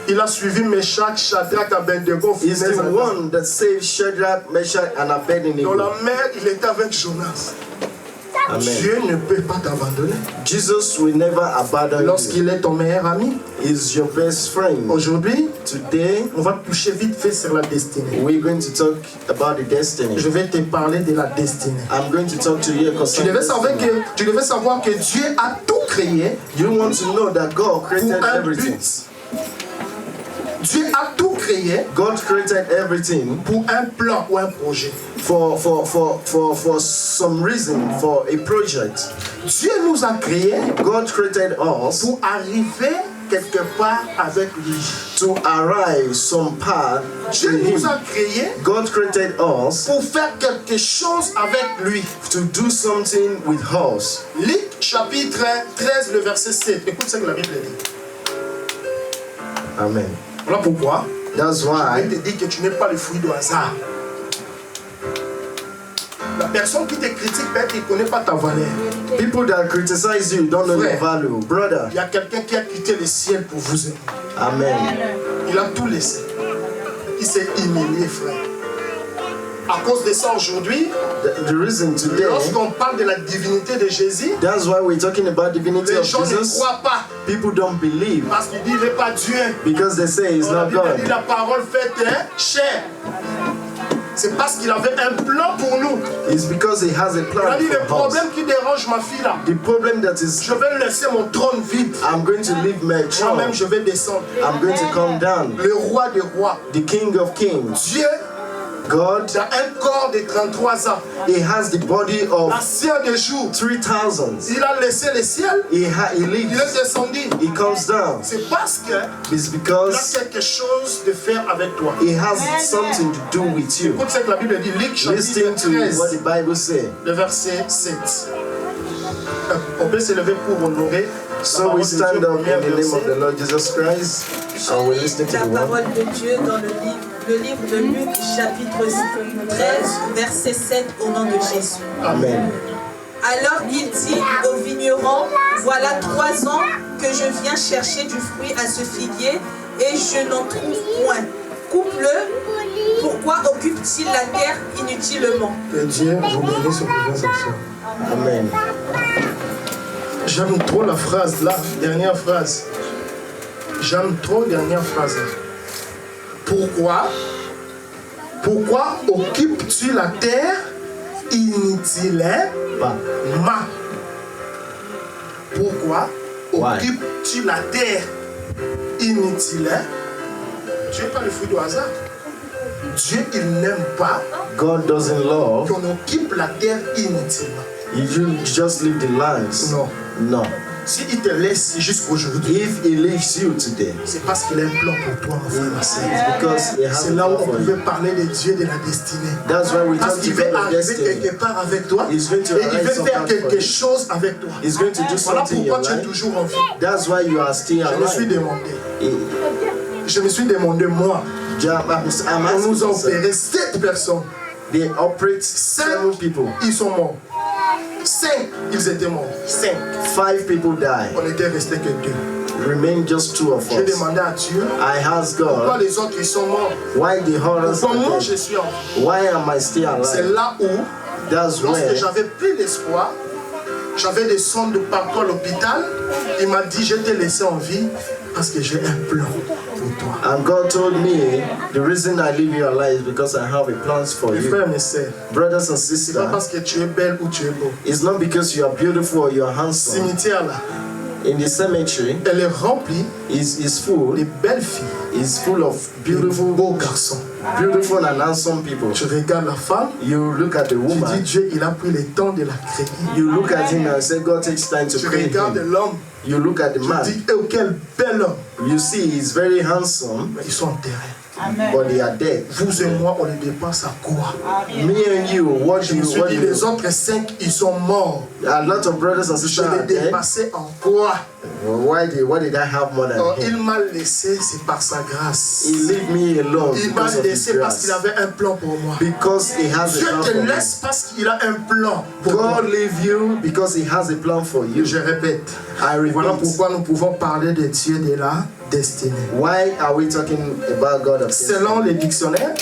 Il a suivi Meshach, Shadrach, Abednego.
He's the one that saved Shadrach, Meshach, and
Dans
Abednego.
la mer, il était avec Jonas.
Amen.
Dieu ne peut pas t'abandonner.
Jesus will never abandon you.
Lorsqu'il est ton meilleur ami.
He's your best friend.
Aujourd'hui,
Today,
on va toucher vite fait sur la destinée.
we're going to talk about the destiny.
Je vais te parler de la destinée.
I'm going to talk to you
Tu
concerning
devais savoir que Dieu a tout créé
You want to know that God
pour
created
un
everything.
but. Dieu a tout créé
God created everything
pour un plan ou un projet.
for some reason, for a project.
Dieu nous a créés
God created us
pour arriver quelque part avec lui.
to arrive some path to
Dieu nous
Him.
a créés
God created us
pour faire quelque chose avec lui.
to do something with us.
Luc chapitre 13, le verset 7. Écoute ce que la Bible dit.
Amen.
Voilà pourquoi
That's
je
why
te dis que tu n'es pas le fruit du hasard. La personne qui te critique, peut-être qu'il ne connaît pas ta valeur.
People that criticize you don't know your
Frère.
value. Brother.
Il y a quelqu'un qui a quitté le ciel pour vous aimer.
Amen.
Il a tout laissé. Il s'est humilié, frère. À cause de ça, aujourd'hui,
The reason today,
lorsqu'on parle de la divinité de Jésus,
that's why we're talking about divinity
les
of
gens ne
Jesus.
croient pas.
People don't believe
Parce qu'ils disent qu'il n'est pas Dieu.
because they say he's
La
not
Bible dit
God.
la parole faite chair. C'est parce qu'il avait un plan pour nous.
It's because he has a
Il a
plan
dit le
for us.
problème qui dérange ma fille là.
The problem that is,
Je vais laisser mon trône vide.
I'm going to leave my
Moi-même,
throne.
je vais descendre.
I'm going to come down.
Le roi des rois.
The King of Kings,
Dieu
God,
a un corps de 33 ans.
he has the body
La
of
science des jours.
3,000.
Il a laissé le ciel.
He
Il
lives.
est descendu.
He comes down.
C'est parce que
It's
il a
because
quelque chose de faire avec toi.
he has something to do with you.
Écoute ce que la Bible dit. Luc
Listen
chapitre
to
13,
what the Bible says.
le verset 7. On peut se lever pour honorer. la
So
parole
we
de Dieu,
stand up
premier
in the name
verset.
of the Lord Jesus Christ and we listen to
La
the word.
parole de Dieu dans le livre de Luc, chapitre 13, verset 7, au nom de Jésus.
Amen.
Alors il dit au vigneron, voilà 3 ans que je viens chercher du fruit à ce figuier et je n'en trouve point. Coupe-le, pourquoi occupe-t-il la terre inutilement?
Que Dieu vous bénisse au plus ensemble.
Amen.
J'aime trop la phrase là, dernière phrase. J'aime trop dernière phrase. Pourquoi occupes-tu la terre inutilement? Pourquoi
Why?
occupes-tu la terre inutilement? Tu n'es pas le fruit du hasard. Dieu, il n'aime pas
God doesn't love
qu'on occupe la terre inutilement.
you just leave the lands.
Non.
No.
S'il te laisse jusqu'aujourd'hui,
If he leaves you today,
c'est parce qu'il a un plan pour toi, mon frère, ma sœur.
because he has
C'est
a
là où
plan
on
for
pouvait
you.
parler de Dieu et de la destinée.
That's why we
Parce
talk
qu'il
to
veut
God of
arriver
destiny.
quelque part avec toi et
He's going to
il
arise
veut faire
sometime for
quelque
you.
chose avec toi.
He's going to do
Voilà
something in
pourquoi
your
tu es
life.
toujours en vie.
That's why you are still
Je me suis
alive.
demandé. Je me suis demandé, moi,
I'm
on nous a
asking
opéré 7 personnes.
they operate
5,
7 people.
ils sont morts. 5, ils étaient morts. 5.
5 people die.
On n'était resté que 2.
Remain just 2 of
J'ai
us.
demandé à Dieu,
I asked
pourquoi
God,
les autres ils sont morts?
why the horrors
Pourquoi moi
are
je
dead?
suis en vie?
Why am I still
C'est
alive?
là où,
That's
lorsque
where
j'avais plus d'espoir, j'avais des sondes partout à l'hôpital, il m'a dit, je t'ai laissé en vie parce que j'ai un plan pour toi.
and God told me the reason I leave you alive is because I have a plans for
Mes
you.
frères, mes sœurs,
Brothers and
c'est pas
sisters,
parce que tu es belle ou tu es beau.
it's not because you are beautiful or you are handsome.
Cimetière là,
In the cemetery,
elle est remplie
is full,
de belles filles,
is full of
de
beautiful,
beaux garçons.
beautiful and handsome people.
Tu regardes la femme,
You look at the
tu dis
woman,
Dieu, il a pris le temps de la créer.
you look at him and say God takes time to
Tu
create
regardes
him.
l'homme,
You look at the
tu
man,
dis, oh quel bel homme.
you see he's very handsome,
Mais ils sont enterrés.
but they are dead.
Vous et moi, on les dépense à quoi?
Me and you, what
Je
do
me
you,
suis
what
dit,
do
les
you,
autres 5, ils sont morts.
a lot of brothers and
Je
sisters are
l'ai
dead.
dépassé en quoi?
What did I have more than
Oh, il
him?
m'a laissé, c'est par sa grâce.
He leave me alone
Il m'a
because of his
laissé parce qu'il
grace.
avait un plan pour moi.
Because he has
Dieu
a plan
te
for
laisse parce qu'il a un plan pour toi.
God leave you because he has a plan for you.
Je répète.
I
Voilà
repeat.
pourquoi nous pouvons parler de Dieu de la destinée.
Why are we talking about God of
Selon
destiny?
les dictionnaires,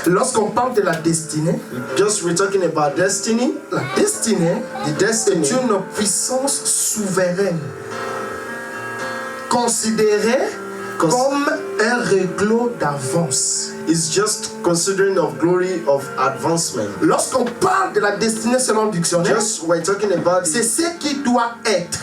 lorsqu'on parle de la destinée,
Just we're talking about destiny.
la destinée
The destiny
est une puissance souveraine, considérée comme un réglot d'avance.
is just considering of glory of advancement.
Lorsqu'on parle de la destinée selon le dictionnaire,
Just we're talking about
c'est ce qui doit être.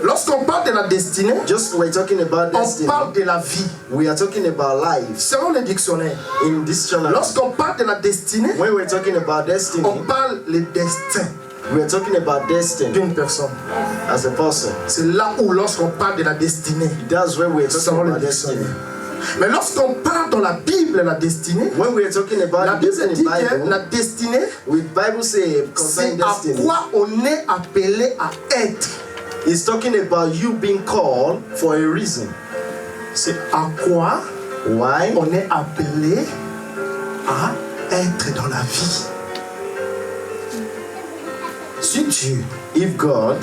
Lorsqu'on parle de la destinée,
just we're talking about
on
destiny.
parle de la vie.
We are talking about life.
Selon le dictionnaire,
In this channel,
lorsqu'on parle de la destinée,
when we're talking about destiny,
on parle le destin
we're talking about destiny
d'une personne.
as a person.
C'est là où lorsqu'on parle de la destinée,
That's where we're
selon
talking
le
about destiny.
dictionnaire. Mais lorsqu'on parle dans la Bible de la destinée,
When we're talking about
la Bible
destiny,
dit que la
Bible,
destinée,
with Bible say
c'est
concerning
à
destiny,
quoi on est appelé à être.
it's talking about you being called for a reason.
C'est à quoi
Why?
on est appelé à être. Dieu
If God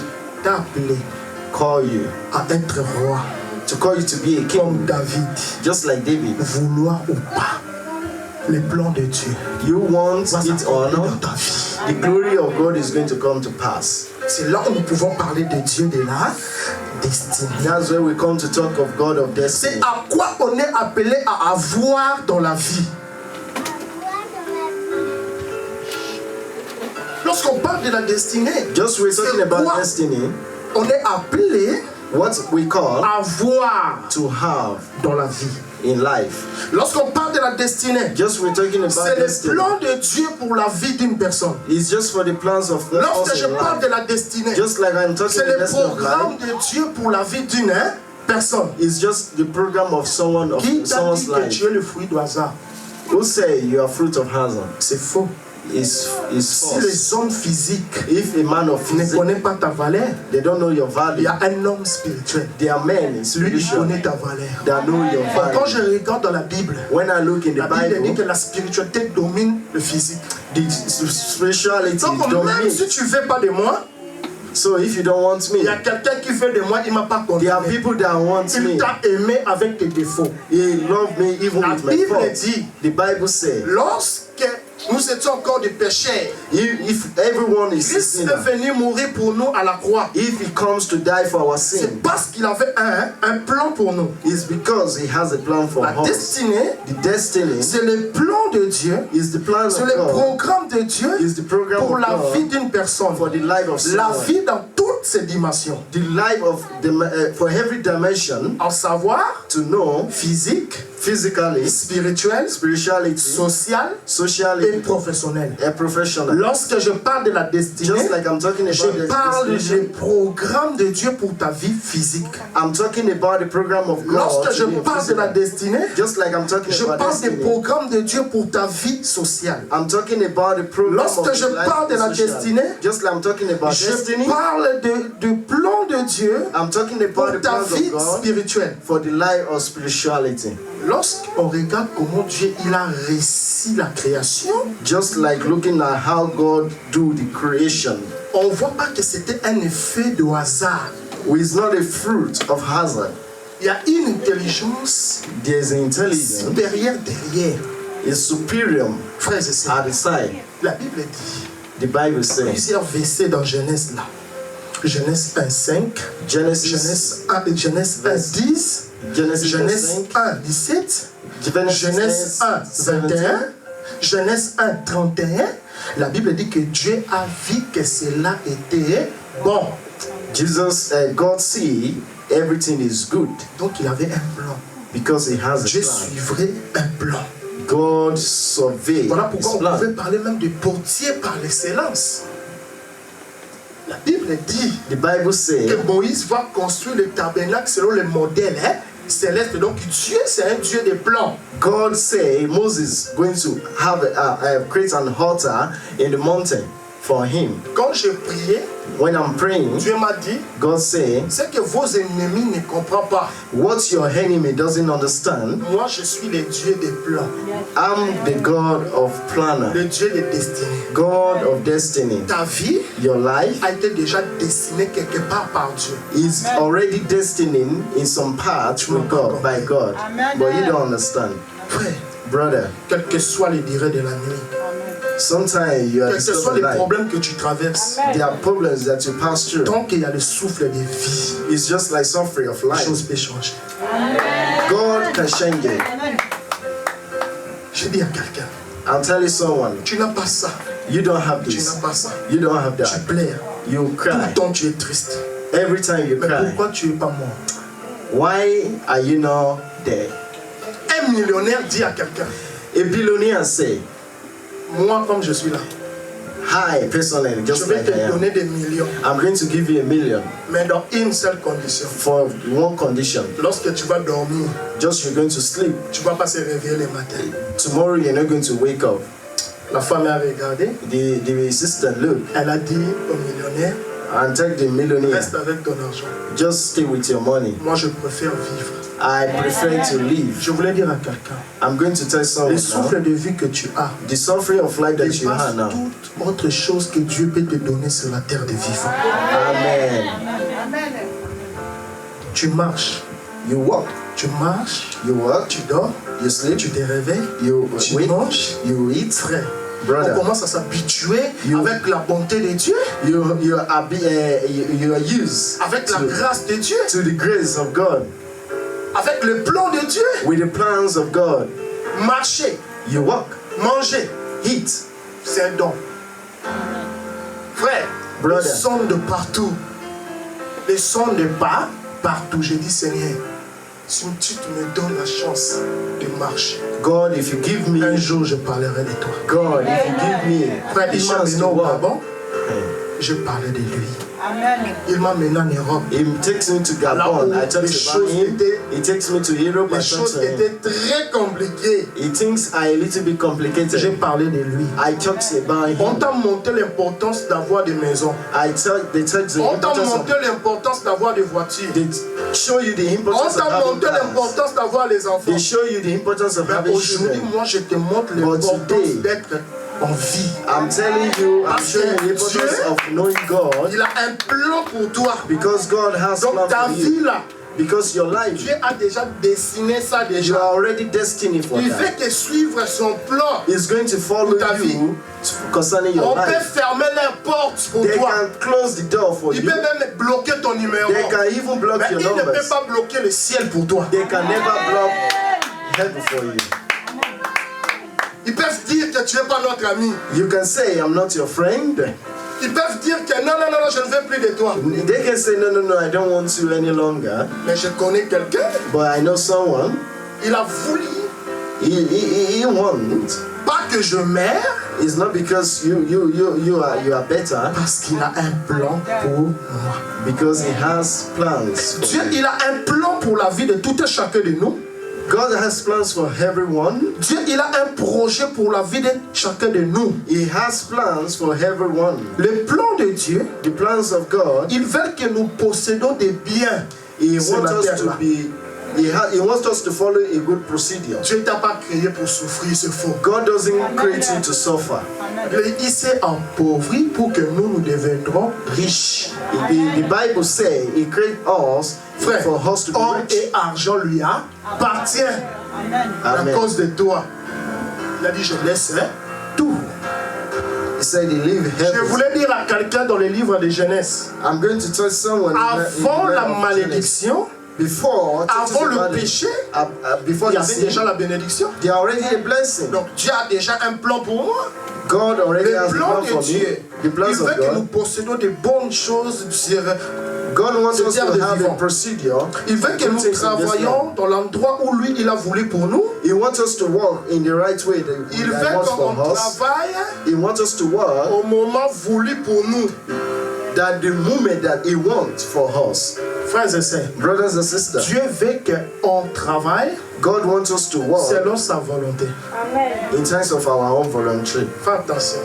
t'a appelé
call you
à être roi,
to call you to be a king,
comme David,
just like David,
vouloir ou pas, les plans de Dieu
you want
va
it or
s'accomplir dans
not,
ta vie.
the glory of God is going to come to pass.
C'est là où nous pouvons parler de Dieu de la destinée.
That's where we come to talk of God of
C'est
destiny.
à quoi on est appelé à avoir dans la vie. Lorsqu'on parle de la destinée,
Just we're talking
c'est
about
quoi
destiny,
on est appelé
what we call
à avoir
to have
dans la vie.
in life.
Lorsqu'on parle de la destinée,
Just we're talking
c'est
about
le
destiny.
plan de Dieu pour la vie d'une personne.
It's just for the plans of the
Lorsque je
person in
parle
life.
de la destinée,
Just like I'm talking
c'est
the
le
destiny of
programme
life,
de Dieu pour la vie d'une personne.
it's just the program of someone of
Qui t'a
someone's
dit que
life.
tu es le fruit du hasard?
Who say you are fruit of hazard?
C'est faux.
Is
Si
false.
les hommes physiques
If a man of
ne
physics,
connaissent pas ta valeur,
they don't know your
il
value.
y a un homme spirituel.
There are men in
Lui, il
spiritual
connaît ta valeur.
that know your
Quand je
value.
regarde dans la Bible,
When I look in the
la Bible dit que
Bible,
la spiritualité domine le physique.
the spirituality
Donc même
dominates.
si tu ne veux pas de moi,
So if you don't want
il y
me,
a quelqu'un qui veut de moi, il ne m'a pas
there are
condamné.
people that want
Il
me.
t'a aimé avec tes défauts.
He loved me even
La
with my
Bible
faults.
dit,
The Bible says,
lorsque nous étions encore des pécheurs,
if everyone is a
Christ
sinner,
est venu mourir pour nous à la croix.
if he comes to die for our sin,
C'est parce qu'il avait un plan pour nous.
it's because he has a plan for
La
us.
destinée,
The destiny
c'est le plan de Dieu,
is the plan
c'est
of
le
God,
programme de Dieu
is the program
pour
of
la vie
God
d'une personne.
for the life of
La
someone.
vie dans toutes ses dimensions.
The life of for every dimension,
En savoir,
to know
physique,
physically,
spirituel,
spirituality,
social et
socially,
professionnel.
and professional.
Lorsque je parle de la destinée,
Just like I'm talking
je
about the
parle du
destination,
programme de Dieu pour ta vie physique.
I'm talking about the program of God.
Lorsque je
to be
parle de la
physical.
destinée,
Just like I'm talking
je
about
parle des
destiny,
programmes de Dieu pour ta vie sociale.
I'm talking about the program
Lorsque
of
je
life
parle de la
social.
destinée,
Just like I'm talking about
Je
destiny,
parle du plan de Dieu
I'm talking
pour
about the
ta
plans
vie
of God
spirituelle.
for the life of spirituality.
Lorsqu'on regarde comment Dieu il a réussi la création,
Just like looking at how God do the creation,
on ne voit pas que c'était un effet de hasard.
it's not a fruit of hazard.
Il y a une intelligence
There's intelligence,
supérieure derrière.
is superior
Frères et sœurs,
at the side.
la Bible dit
The Bible says,
plusieurs versets dans Genèse là. Genèse 1, 5,
Genesis,
Genèse 1, 10,
Genesis
Genèse
5,
1, 17,
Genesis
Genèse 1, 21, Genèse 1, 31. La Bible dit que Dieu a vu que cela était bon.
God see everything is good
Donc il avait un plan.
because he has a
Dieu
plan.
suivrait un plan.
God surveyed
Voilà
his
pourquoi on
plan.
pouvait parler même de portier par l'excellence. La Bible dit
The Bible says
que Moïse va construire le tabernacle selon le modèle céleste. Donc Dieu, c'est un Dieu des plans.
God say Moses going to have create an altar in the mountain for him.
Quand je priais,
When I'm praying,
Dieu m'a dit,
God say,
c'est que vos ennemis ne comprennent pas.
what your enemy doesn't understand,
Moi, je suis le Dieu des plans,
I'm the God of planner,
le Dieu des destinées.
God of destiny.
Ta vie
Your life
a été déjà destinée quelque part par Dieu.
is already destined in some part through God, by God. But you don't understand.
Frère,
Brother,
quels que soient les durées de la nuit,
sometimes you are
quels que soient
disturbed
les
life.
problèmes que tu traverses,
There are problems that you pass through.
tant qu'il y a le souffle de vie,
It's just like suffering of
les
life.
choses peuvent changer.
God can change it.
Je dis à quelqu'un,
I'll tell you someone,
tu n'as pas ça,
you don't have
tu
this.
n'as pas ça.
You don't have
Tu
that.
pleures,
You
tout
cry.
le temps tu es triste.
Every time you
Mais
cry.
pourquoi tu n'es pas mort?
Why are you not there?
Un millionnaire dit à quelqu'un,
A billionaire say,
moi comme je suis là,
hi, personally,
je
just
vais
like
te
I am.
donner des millions,
I'm going to give you $1 million
mais dans une seule condition.
for one condition.
Lorsque tu vas dormir,
Just you're going to sleep.
tu ne vas pas se réveiller le matin.
Tomorrow you're not going to wake up.
La femme a regardé,
The sister looked
elle a dit au millionnaire,
and take the millionaire.
reste avec ton argent.
Just stay with your money.
Moi je préfère vivre.
I prefer to live.
Je voulais dire à quelqu'un,
I'm going to tell someone
le souffle
now,
de vie que tu as
the suffering of life that you
dépasse
have now.
toute autre chose que Dieu peut te donner sur la terre des vivants.
Amen.
Tu marches,
You walk,
tu marches,
you work,
tu dors,
you sleep,
tu te réveilles,
you
tu
wait,
manges.
you eat.
Frère, on
Brother,
commence à s'habituer
You-
avec la bonté de Dieu,
you are used
avec la grâce de Dieu,
to the grace of God,
avec le plan de Dieu.
with the plans of God.
Marcher,
You walk,
manger,
eat.
c'est un don. Frère,
Brother.
les sons de partout, les sons de pas partout. J'ai dit, Seigneur, si tu me donnes la chance de marcher,
God, if you give me,
un jour je parlerai de toi.
God, if you give me
Frère,
the
il m'a
chance
mené
to
au
walk,
Gabon, je parlais de lui. Il m'a mené en Europe.
He takes me to Gabon. I talk
les
about
choses
him.
étaient-
He takes me to Europe. I
Les
talk
choses
to him.
étaient très compliquées.
He thinks are a little bit
J'ai
complicated.
parlé de lui.
I talked about
On
him.
t'a montré l'importance d'avoir des maisons.
They tell the
On t'a
importance
montré
of.
l'importance d'avoir des voitures.
They show you the
On
importance of
t'a
having
montré
cars.
l'importance d'avoir les enfants.
They show you the importance of
Mais
having
aujourd'hui,
children.
moi, je te montre
But
l'importance
today,
d'être en vie.
I'm telling you, I'm
Parce que
showing you the importance
Dieu-
of knowing God,
Il a un plan pour toi.
because God has
Donc
plan
ta
for
vie
you.
là,
Because your life,
Dieu a déjà dessiné ça
you
déjà.
are already destined for
Il
that.
fait que suivre son plan.
Is going to follow
ta vie.
you concerning your
On peut
life.
fermer les portes pour
They
toi.
can close the door for
Il
you.
peut même bloquer ton numéro.
They can even block
Mais
your
il ne peut
numbers.
pas bloquer le ciel pour toi.
They can never block heaven for you.
Ils peuvent dire que tu n'es pas notre ami.
You can say, I'm not your friend.
Ils peuvent dire que non, non, non, non, je ne veux plus de toi.
They can say, no, no, no, I don't want you any longer.
Mais je connais quelqu'un,
But I know someone,
il a voulu,
he wants.
pas que je meure,
It's not because you are better,
parce qu'il a un plan pour moi.
because he has plans. For
Dieu,
you.
il a un plan pour la vie de tout et chacun de nous.
God has plans for everyone.
Dieu, il a un projet pour la vie de chacun de nous.
He has plans for everyone.
Le plan de Dieu,
The plans of God,
il veut que nous possédons des biens.
He
sur
wants
la
us
terre
to
là.
be. He wants us to follow a good procedure.
Dieu ne t'a pas créé pour souffrir, c'est faux.
God doesn't create you to suffer.
Il s'est appauvri pour que nous deviendrons riches.
The Bible says He created us
Frère,
for us to be
or
rich.
et argent lui appartient à
Amen.
cause de toi. Il a dit, je laisse tout.
He said He leave
Je
heaven.
voulais dire à quelqu'un dans le livre de Genèse,
I'm going to tell someone.
avant la malédiction,
Before,
avant le péché,
before
il y
the
avait
sin,
déjà la bénédiction.
there already a blessing.
Donc Dieu a déjà un plan pour moi.
God already
Le
has a
plan
plan
de
for
Dieu,
me. The
il
plans
veut
of
que nous
God.
possédons de bonnes choses sur.
God wants
ce
us
terre
to
de
have
vivant.
a procedure.
Il veut que
to
nous
take in this
travaillions
land.
dans l'endroit où lui, il a voulu pour nous.
He wants us to walk in the right way that
Il
He
veut
wants
qu'on
for us.
travaille
He wants us to work
au moment voulu pour nous.
that the moment that He wants for us.
Frères et sœurs,
Brothers and sisters,
Dieu veut qu'on travaille
God wants us to work
selon sa volonté.
in terms of our own voluntary.
Fais attention.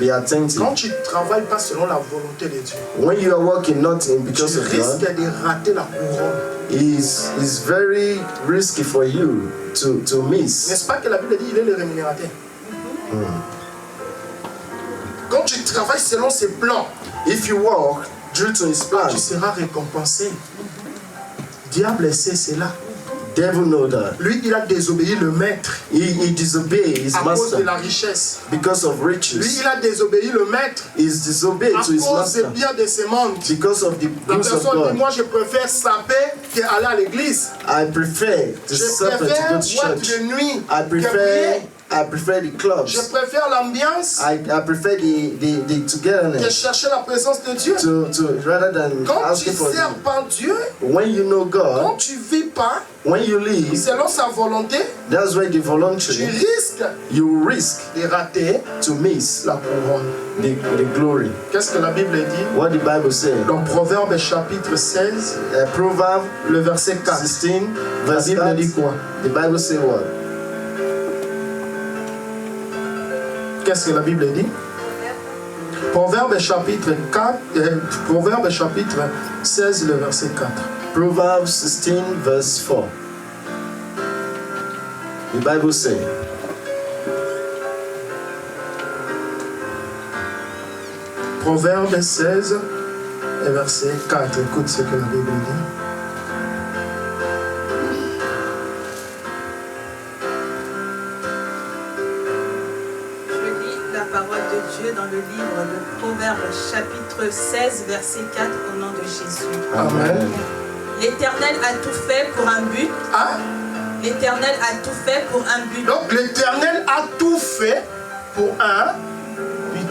Be attentive.
Quand tu ne travailles pas selon la volonté de Dieu,
When you are working not in
tu
because of
risques
God,
de rater la couronne.
is very risky for you to miss.
N'est-ce pas que la Bible dit il est le rémunérateur? Quand tu travailles selon ses plans,
If you walk due to His
tu
plans,
seras récompensé. Diable sait cela.
devil know that.
Lui, il a désobéi le maître
He disobeyed his
à cause de
master
la richesse.
because of
Lui,
riches.
il a désobéi le maître
He's disobeyed
à
to his
cause des
master
biens de ce monde.
because of the
La
goods of
personne dit,
God.
moi je préfère saper qu'aller à l'église.
I prefer to
Je
serve and to
préfère
go to
boîte
church.
de nuit
I
que prier.
prefer the
Je
clubs.
préfère l'ambiance
I prefer the
que
togetherness
chercher la présence de Dieu.
to rather than
Quand tu
asking for
sers pas Dieu,
when you know
quand
God,
tu vis pas
when you live,
selon sa volonté,
that's why the
tu
voluntary
risques
you risk
de rater
to miss
la couronne.
the glory.
Qu'est-ce que la Bible dit?
What the Bible says.
Dans Proverbe chapitre 16,
Proverbs
le verset 4.
16,
La
verse
Bible
4.
dit quoi?
The Bible says what?
Qu'est-ce que la Bible dit? Proverbe chapitre 4, Proverbe chapitre 16, le verset 4.
Proverbs 16, verse 4. The Bible says,
Proverbe 16 et verset 4. Écoute ce que la Bible dit.
Dieu dans le livre de Proverbes chapitre 16 verset 4 au nom de Jésus.
Amen.
L'Éternel a tout fait pour un but.
Hein?
L'Éternel a tout fait pour un but.
Donc l'Éternel a tout fait pour un but,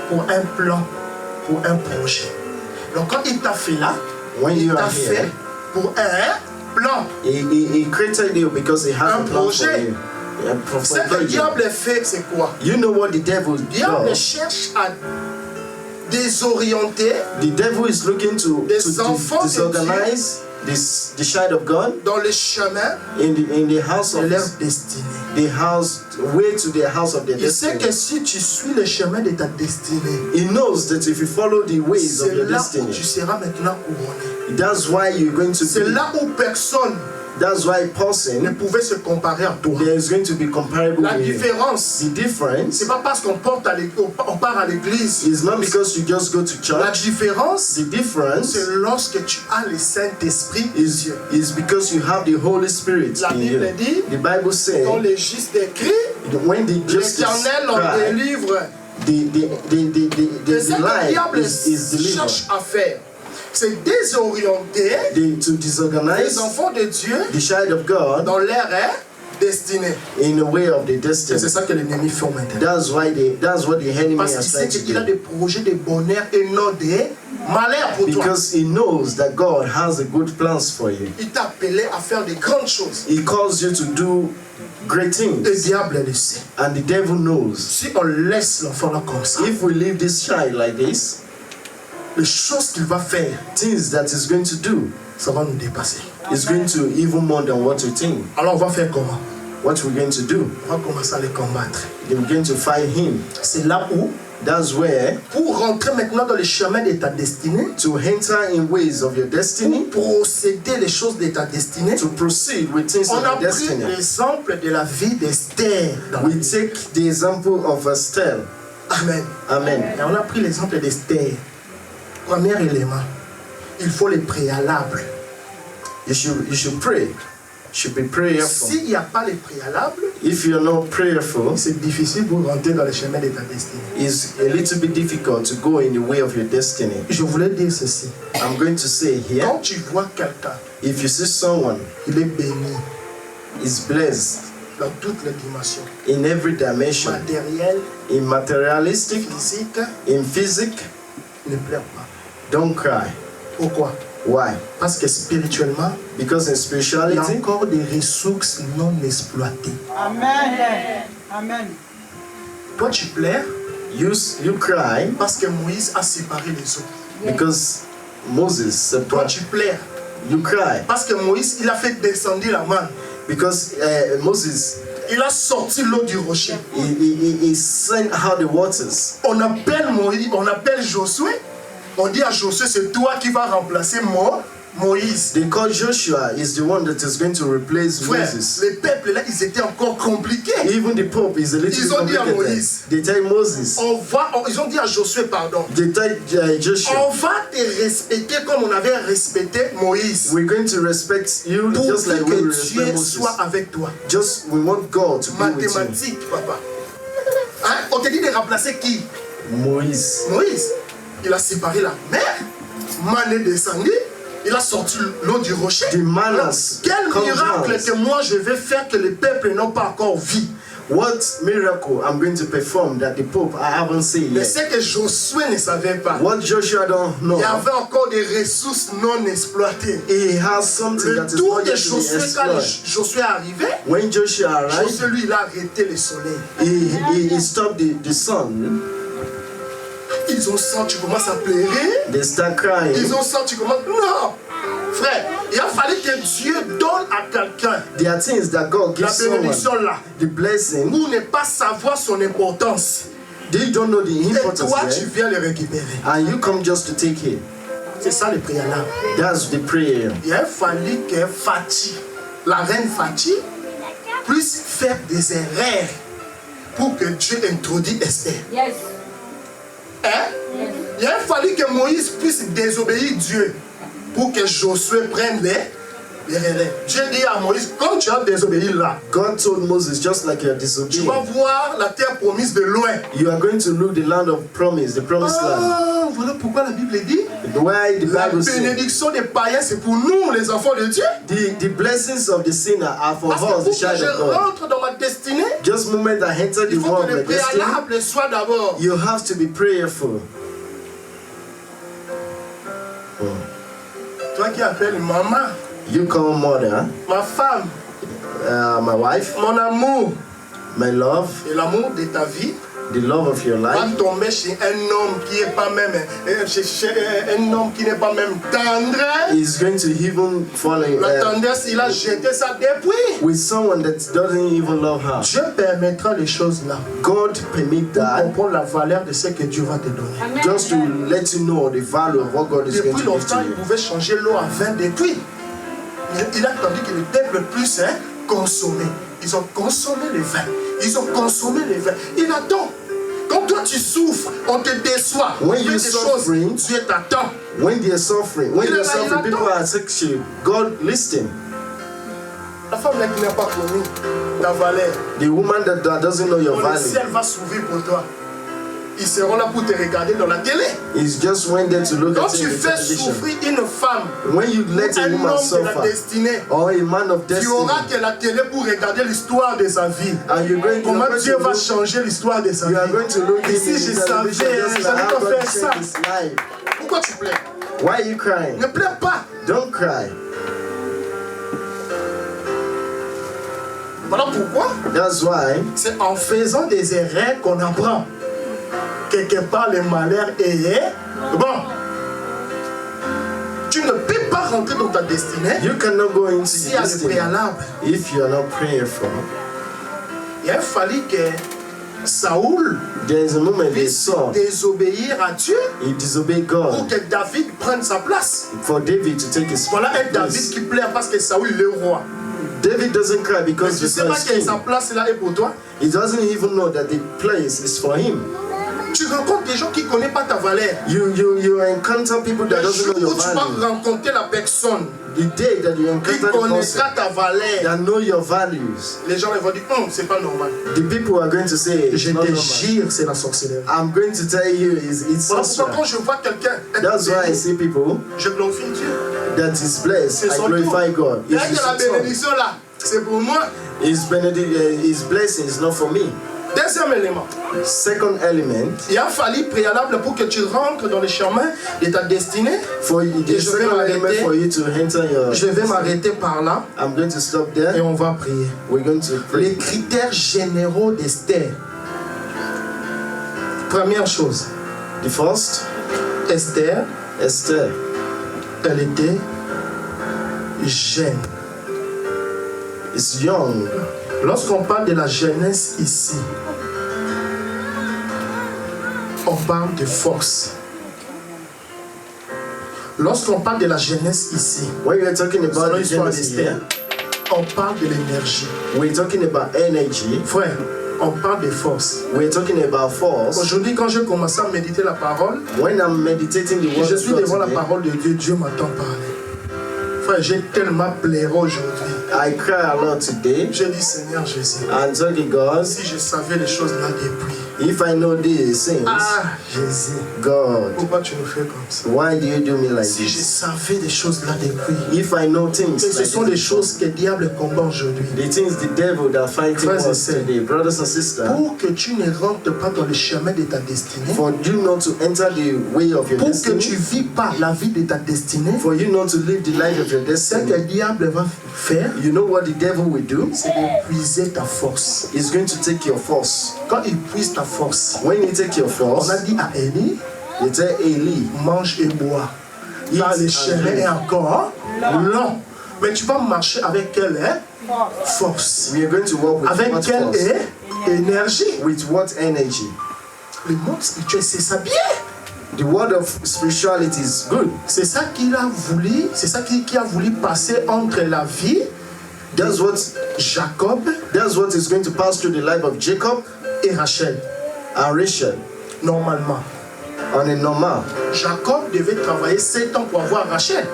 pour un plan, pour un projet. Donc quand il t'a fait là,
when
il
you
t'a
are
fait
here,
pour un plan.
he created you because he has
Un
a plan for
projet.
you. Yeah, for
Ce que le diable fait, c'est quoi?
You know what the devil
Le diable
does?
cherche à désorienter
The devil is looking to
enfants de
disorganize the child of God
dans le chemin
in the house
de
of
leur destinée.
the house, way to the house of their
Il sait que
destiny.
si tu suis le chemin de ta destinée,
He knows that if you follow the ways of
c'est
your
là où
destiny,
tu seras maintenant couronné.
that's why you're going to
C'est
be.
là où personne
That's why
ne
person
pouvait se comparer à toi.
there is going to be comparable
La
with you.
différence,
The difference
c'est pas parce qu'on part à l'église.
is not because you just go to
La
church.
différence,
The difference
c'est lorsque tu as le Saint-Esprit de Dieu.
is because you have the Holy Spirit
La
in
Bible
you.
dit,
The Bible says
quand les justes écrits,
when the justice
l'Éternel en
cry,
délivre.
the
Et ce que le
lie
diable
is delivered.
cherche à faire, c'est désorienter
To
les
disorganize
enfants de Dieu
the child of God
dans leur destinée.
in the way of the
Et
destiny.
c'est ça que l'ennemi fait maintenant.
That's what the enemy
Parce
is
qu'il sait
trying to
qu'il a
do.
des projets de bonheur et non de malheur pour toi.
Because he knows that God has a good plans for you.
Il t'a appelé à faire de grandes choses.
He calls you to do great
Le
things,
diable le sait.
and the devil knows.
Si on laisse l'enfant là comme ça,
If we leave this child like this,
les choses qu'il va faire,
things that he's going to do
ça va nous dépasser.
is going to even more than what you think.
Alors on va faire comment?
What we're going to do,
On va commencer à les combattre.
we're going to fight him.
C'est là où,
That's where
pour rentrer maintenant dans le chemin de ta destinée,
to enter in ways of your destiny,
pour procéder les choses de ta destinée,
to proceed with things
on
of
a
your
pris
destiny.
l'exemple de la vie d'Esther. dans la
We
Bible.
take the example of Esther.
Amen.
Amen.
Et on a pris l'exemple d'Esther. Premier élément, il faut les préalables.
You should pray. Should be prayerful.
S'il n'y a pas les préalables,
If you're not prayerful,
c'est difficile pour rentrer dans le chemin de ta destinée.
it's a little bit difficult to go in the way of your destiny.
Je voulais dire ceci.
I'm going to say here,
Quand tu vois quelqu'un,
if you see someone
il est béni
is blessed
dans toutes les dimensions.
in every dimension,
Matériel,
in materialistic,
physique,
in physique,
ne pleure pas.
don't cry.
Pourquoi?
Why?
Parce que spirituellement,
Because in
il y a
spirituality,
encore des ressources non exploitées.
Amen. Amen.
Toi, tu pleures
you cry
parce que Moïse a séparé les eaux.
because Moses
Toi,
separated.
tu pleures
You cry
parce que Moïse, il a fait descendre la main.
because Moses
Il a sorti l'eau du rocher.
he sent out the waters.
On appelle Moïse, on appelle Josué. On dit à Josué, c'est toi qui vas remplacer Moïse.
They call Joshua is the one that is going to replace
Frère,
Moses.
les peuples là, ils étaient encore compliqués.
Even the Pope is a little
Ils
bit
ont dit à
complicated.
Moïse.
They tell Moses.
Ils ont dit à Josué, pardon.
They tell Joshua.
On va te respecter comme on avait respecté Moïse.
We're going to respect you
Pour
just like we
que
respect
Dieu
Moses.
soit avec toi.
Just we want God to be with you.
Mathématiques, papa. Hein? On te dit de remplacer qui?
Moïse.
Moïse. Il a séparé la mer. Man est descendu. Il a sorti l'eau du rocher.
The manners
Quel
come
miracle
down.
que moi je vais faire que les peuples n'ont pas encore vu.
What miracle I'm going to perform that the Pope I haven't seen
Mais
yet.
c'est que Josué ne savait pas.
What Joshua don't know.
Il y avait encore des ressources non exploitées.
He has something
Le
that is
tour
not
de
yet to be
Josué, quand
explored.
Josué est arrivé,
When Joshua arrived,
Josué lui il a arrêté le soleil.
he stopped the sun.
Ils ont senti, tu commences à pleurer.
They start crying.
Ils ont senti, tu commences. Non! Frère, il a fallu que Dieu donne à quelqu'un
There are things that God
la
gives someone.
bénédiction là.
The blessing.
Pour ne pas savoir son importance.
They don't know the
Et
importance
toi, tu
there.
viens le récupérer.
And you come just to take it.
C'est ça le préalable.
That's the prayer.
Il a fallu que Fatih, la reine Fatih, puisse faire des erreurs pour que Dieu introduise Esther.
Yes.
Hein?
Yes.
Il a fallu que Moïse puisse désobéir Dieu pour que Josué prenne les relais. Dieu dit à Moïse, comme tu as désobéi là,
God told Moses, just like you are
tu
disobedient,
vas voir la terre promise de loin.
you are going to look the land of promise, the promised land.
Ah, voilà pourquoi la Bible dit,
Why the
la
Bible says,
bénédiction des païens, c'est pour nous, les enfants de Dieu.
the blessings of the sinner are for
Parce que
us,
pour
the
que
child
je
of God.
rentre dans ma destinée,
Just the moment I enter the
il faut
world,
que le
my destiny,
préalable soit d'abord.
you have to be prayerful.
Toi qui appelles maman,
You call mother,
ma femme,
my wife,
mon amour
my love,
et l'amour de ta vie
the love of your
va
life,
tomber chez un homme qui n'est pas même un homme qui n'est pas même tendre.
is going to even fall in,
La tendresse, il a jeté ça depuis.
with someone that doesn't even love her.
Dieu permettra les choses là
God permit
pour
that
comprendre la valeur de ce que Dieu va te donner.
Amen.
just to let you know the value of what God is going
Depuis
to give
longtemps,
to
il
you.
pouvait changer l'eau à vin depuis. Il a attendu que le peuple puisse consommer. Ils ont consommé le vin. Ils ont consommé le vin. Il attend. Quand toi tu souffres, on te déçoit. On
When
fait
you
des choses,
suffering,
Dieu t'attend.
When they are suffering,
Il est là,
people are sick, God listen.
La femme là qui n'a pas connu ta valeur,
The woman that doesn't know your
le
value
ciel va s'ouvrir pour toi. Ils seront là pour te regarder dans la télé.
is just went there to look
Quand
at
tu
you in the
fais
television.
souffrir une femme,
When you let a
un
woman
homme de la
suffer,
destinée,
or a man of
tu
destiny,
auras que la télé pour regarder l'histoire de sa vie.
and you're going,
Comment
you're
Dieu
going
va
to look,
changer l'histoire de sa
you are
vie.
going to look
Et
in
si je
the
savais,
television just
j'allais
like
pas
how God
faire ça.
changed his life.
Pourquoi tu plais?
Why are you crying?
Ne pleure pas.
Don't cry.
Voilà pourquoi
That's why
c'est en faisant des erreurs qu'on apprend. Quelque part, le malheur est bon. Tu ne peux pas rentrer dans ta destinée
you cannot go into
s'il y
your
a le
destiny
préalable.
if you are not prayerful.
Il a fallu que Saoul
There is a moment they
puisse
saw
désobéir à Dieu
he disobeyed
pour
God
que David prenne sa place.
for David to take his
Voilà un David
place.
qui pleure parce que Saoul est le roi.
David doesn't cry
Mais
because
tu
the
sais pas
son is
que
king.
sa place là est pour toi.
He doesn't even know that the place is for him.
Tu rencontres des gens qui ne connaissent pas ta valeur.
You encounter people that
Le
doesn't
jour
know your
où tu vas
value.
rencontrer la personne
The day that you
qui
encounter the person
connaîtra ta valeur,
that know your values,
les gens vont dire, c'est pas normal.
the people are going to say, it's
Je
not
te
normal.
jure, c'est la sorcellerie.
I'm going to tell you, it's
Voilà pourquoi quand
sorcery.
je vois quelqu'un être
That's why I
béni,
see people
je glorifie Dieu.
that is blessed.
C'est
I
son
glorify
tour.
God.
Dès
It's
que la
his turn.
bénédiction là, c'est pour moi.
His blessing is not for me.
Deuxième élément,
Second element,
il a fallu préalable pour que tu rentres dans le chemin de ta destinée.
for you, the
Et je vais
second element
m'arrêter.
for you to enter your.
Je vais m'arrêter par là
I'm going to stop
et
there.
on va prier.
We're going to
Les
pray.
critères généraux d'Esther. Première chose,
The first,
Esther,
Esther.
elle était jeune.
Is young.
Lorsqu'on parle de la jeunesse ici, on parle de force. Lorsqu'on parle de la jeunesse ici,
When we are talking about
selon
the
l'histoire
Genesis
d'Esther,
here,
on parle de l'énergie.
we're talking about energy.
Frère, on parle de force.
We're talking about force.
Aujourd'hui, quand je commence à méditer la parole,
When I'm meditating the
et
word
je
of
suis
God
devant la
today,
parole de Dieu, Dieu m'entend parler. Frère, j'ai tellement pleuré aujourd'hui.
I cry a lot today.
J'ai dit, Seigneur Jésus,
And talking God,
si je savais les choses là depuis.
if I know these things,
Ah, Jésus,
God,
pourquoi tu nous fais comme ça?
why do you do me like
Si je
this?
savais des choses là depuis.
If I know things
Et ce
like
sont des
this,
choses que le diable combat aujourd'hui.
the things the devil that fighting
Frères et
us
sœurs,
today, brothers and sisters,
Pour que tu ne rentres pas dans le chemin de ta destinée,
for you not to enter the way of your
pour que tu
destiny,
vis pas la vie de ta destinée,
for you not to live the life of your
ce que le
destiny,
diable va faire,
you know what the devil will do?
c'est d'épuiser ta force.
He's going to take your force.
Quand il puise ta force,
When he take your
on
force,
a dit à Élie,
you tell Eli,
mange et bois. Car le chemin est encore long. Mais tu vas marcher avec quelle force?
we are going to walk with
Avec
what
quelle
force?
énergie?
With what energy?
Le monde spirituel, c'est ça bien.
The word of spirituality is good.
C'est ça qu'il a voulu, c'est ça qui a voulu passer entre la vie
That's what
Jacob
is going to pass through the life of Jacob
et Rachel.
and Rachel.
Normalement,
On a normal,
Jacob devait travailler 7 ans pour avoir Rachel.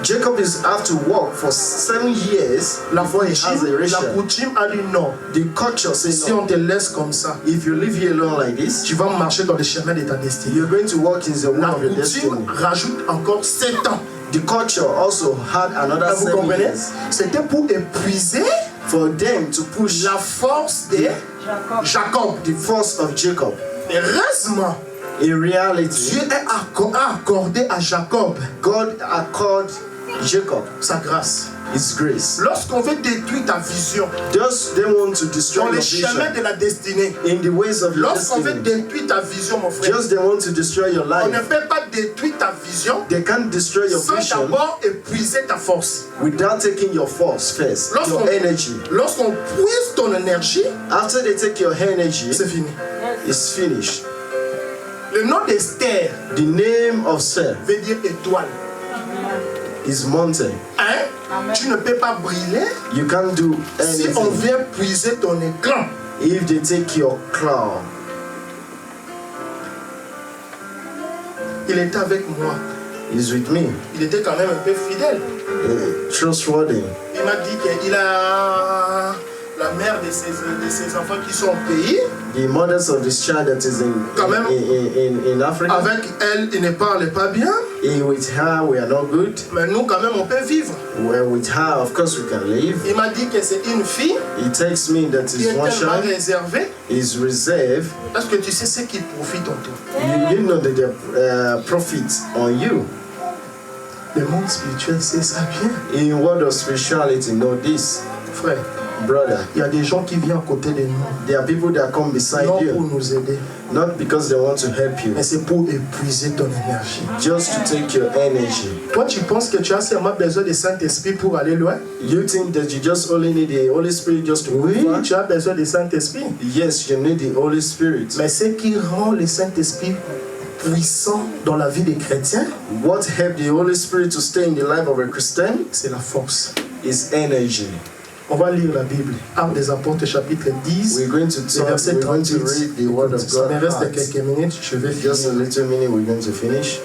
Jacob have to work for 7 years before he has a
La
Rachel.
coutume a dit non.
The culture says
Si
no.
on te laisse comme ça,
If you live here alone like this,
tu vas marcher dans le chemin de ta destinée.
you're going to walk in the way
La
of your destiny.
coutume rajoute encore 7 ans.
The culture also had another
Vous
7
comprenez?
years
C'était pour épuiser
for them to push
la force de Jacob.
the force of Jacob.
Heureusement,
In reality,
Dieu a accordé à Jacob
God accorded Jacob
sa grâce.
His grace.
Lorsqu'on veut détruire ta vision
Just they want to
dans
destroy
les
your
chemins
vision
de la destinée,
in the ways of your
lorsqu'on veut
destiny.
détruire ta vision, mon frère,
Just they want to destroy your
on ne
life.
peut pas détruire ta vision
They can't destroy your
sans
vision
d'abord épuiser ta force.
without taking your force first,
Lorsqu'on
your energy.
lorsqu'on puise ton énergie,
After they take your energy,
c'est fini.
it's finished.
Le nom d'Esther
The name of Seth
veut dire étoile.
is mountain.
Hein? Tu ne peux pas briller
You can't do
si on
anything
vient puiser ton éclat.
if they take your cloud.
Il était avec moi.
He's with me.
Il était quand même un peu fidèle.
Trustworthy.
Il m'a dit qu'il a la mère de ses enfants qui sont au pays.
The mothers of this child that is
Quand même.
in Africa.
Avec elle, il ne parle pas bien.
With her, we are not good.
Mais nous, quand même, on peut vivre.
Well, with her, of course, we can live.
Il m'a dit que c'est une fille
He takes me that
qui
is
est
one
tellement
child,
réservée.
is reserved.
Parce que tu sais ce qui profite en toi.
You know that they profit on you.
Le monde spirituel, c'est ça bien.
In world of spirituality, know this,
Frère,
brother.
il y a des gens qui viennent à côté de nous.
There are people that come beside
Non pour
you,
nous aider,
not because they want to help you,
mais c'est pour épuiser ton énergie.
just to take your energy.
Toi, tu penses que tu as seulement besoin du Saint-Esprit pour aller loin?
You think that you just only need the Holy Spirit just to
Oui,
move on?
tu as besoin du Saint-Esprit.
Yes, you need the Holy Spirit.
Mais ce qui rend le Saint-Esprit puissant dans la vie des chrétiens,
What helped the Holy Spirit to stay in the life of a Christian
c'est la force.
is energy.
On va lire la Bible. Actes des Apôtres, chapitre 10,
We're going to
le
talk,
verset
we're going to
38.
read the Word of
Ça
God.
me reste
Acts.
quelques minutes, je vais
Just a
finir.
little minute, we're going to finish.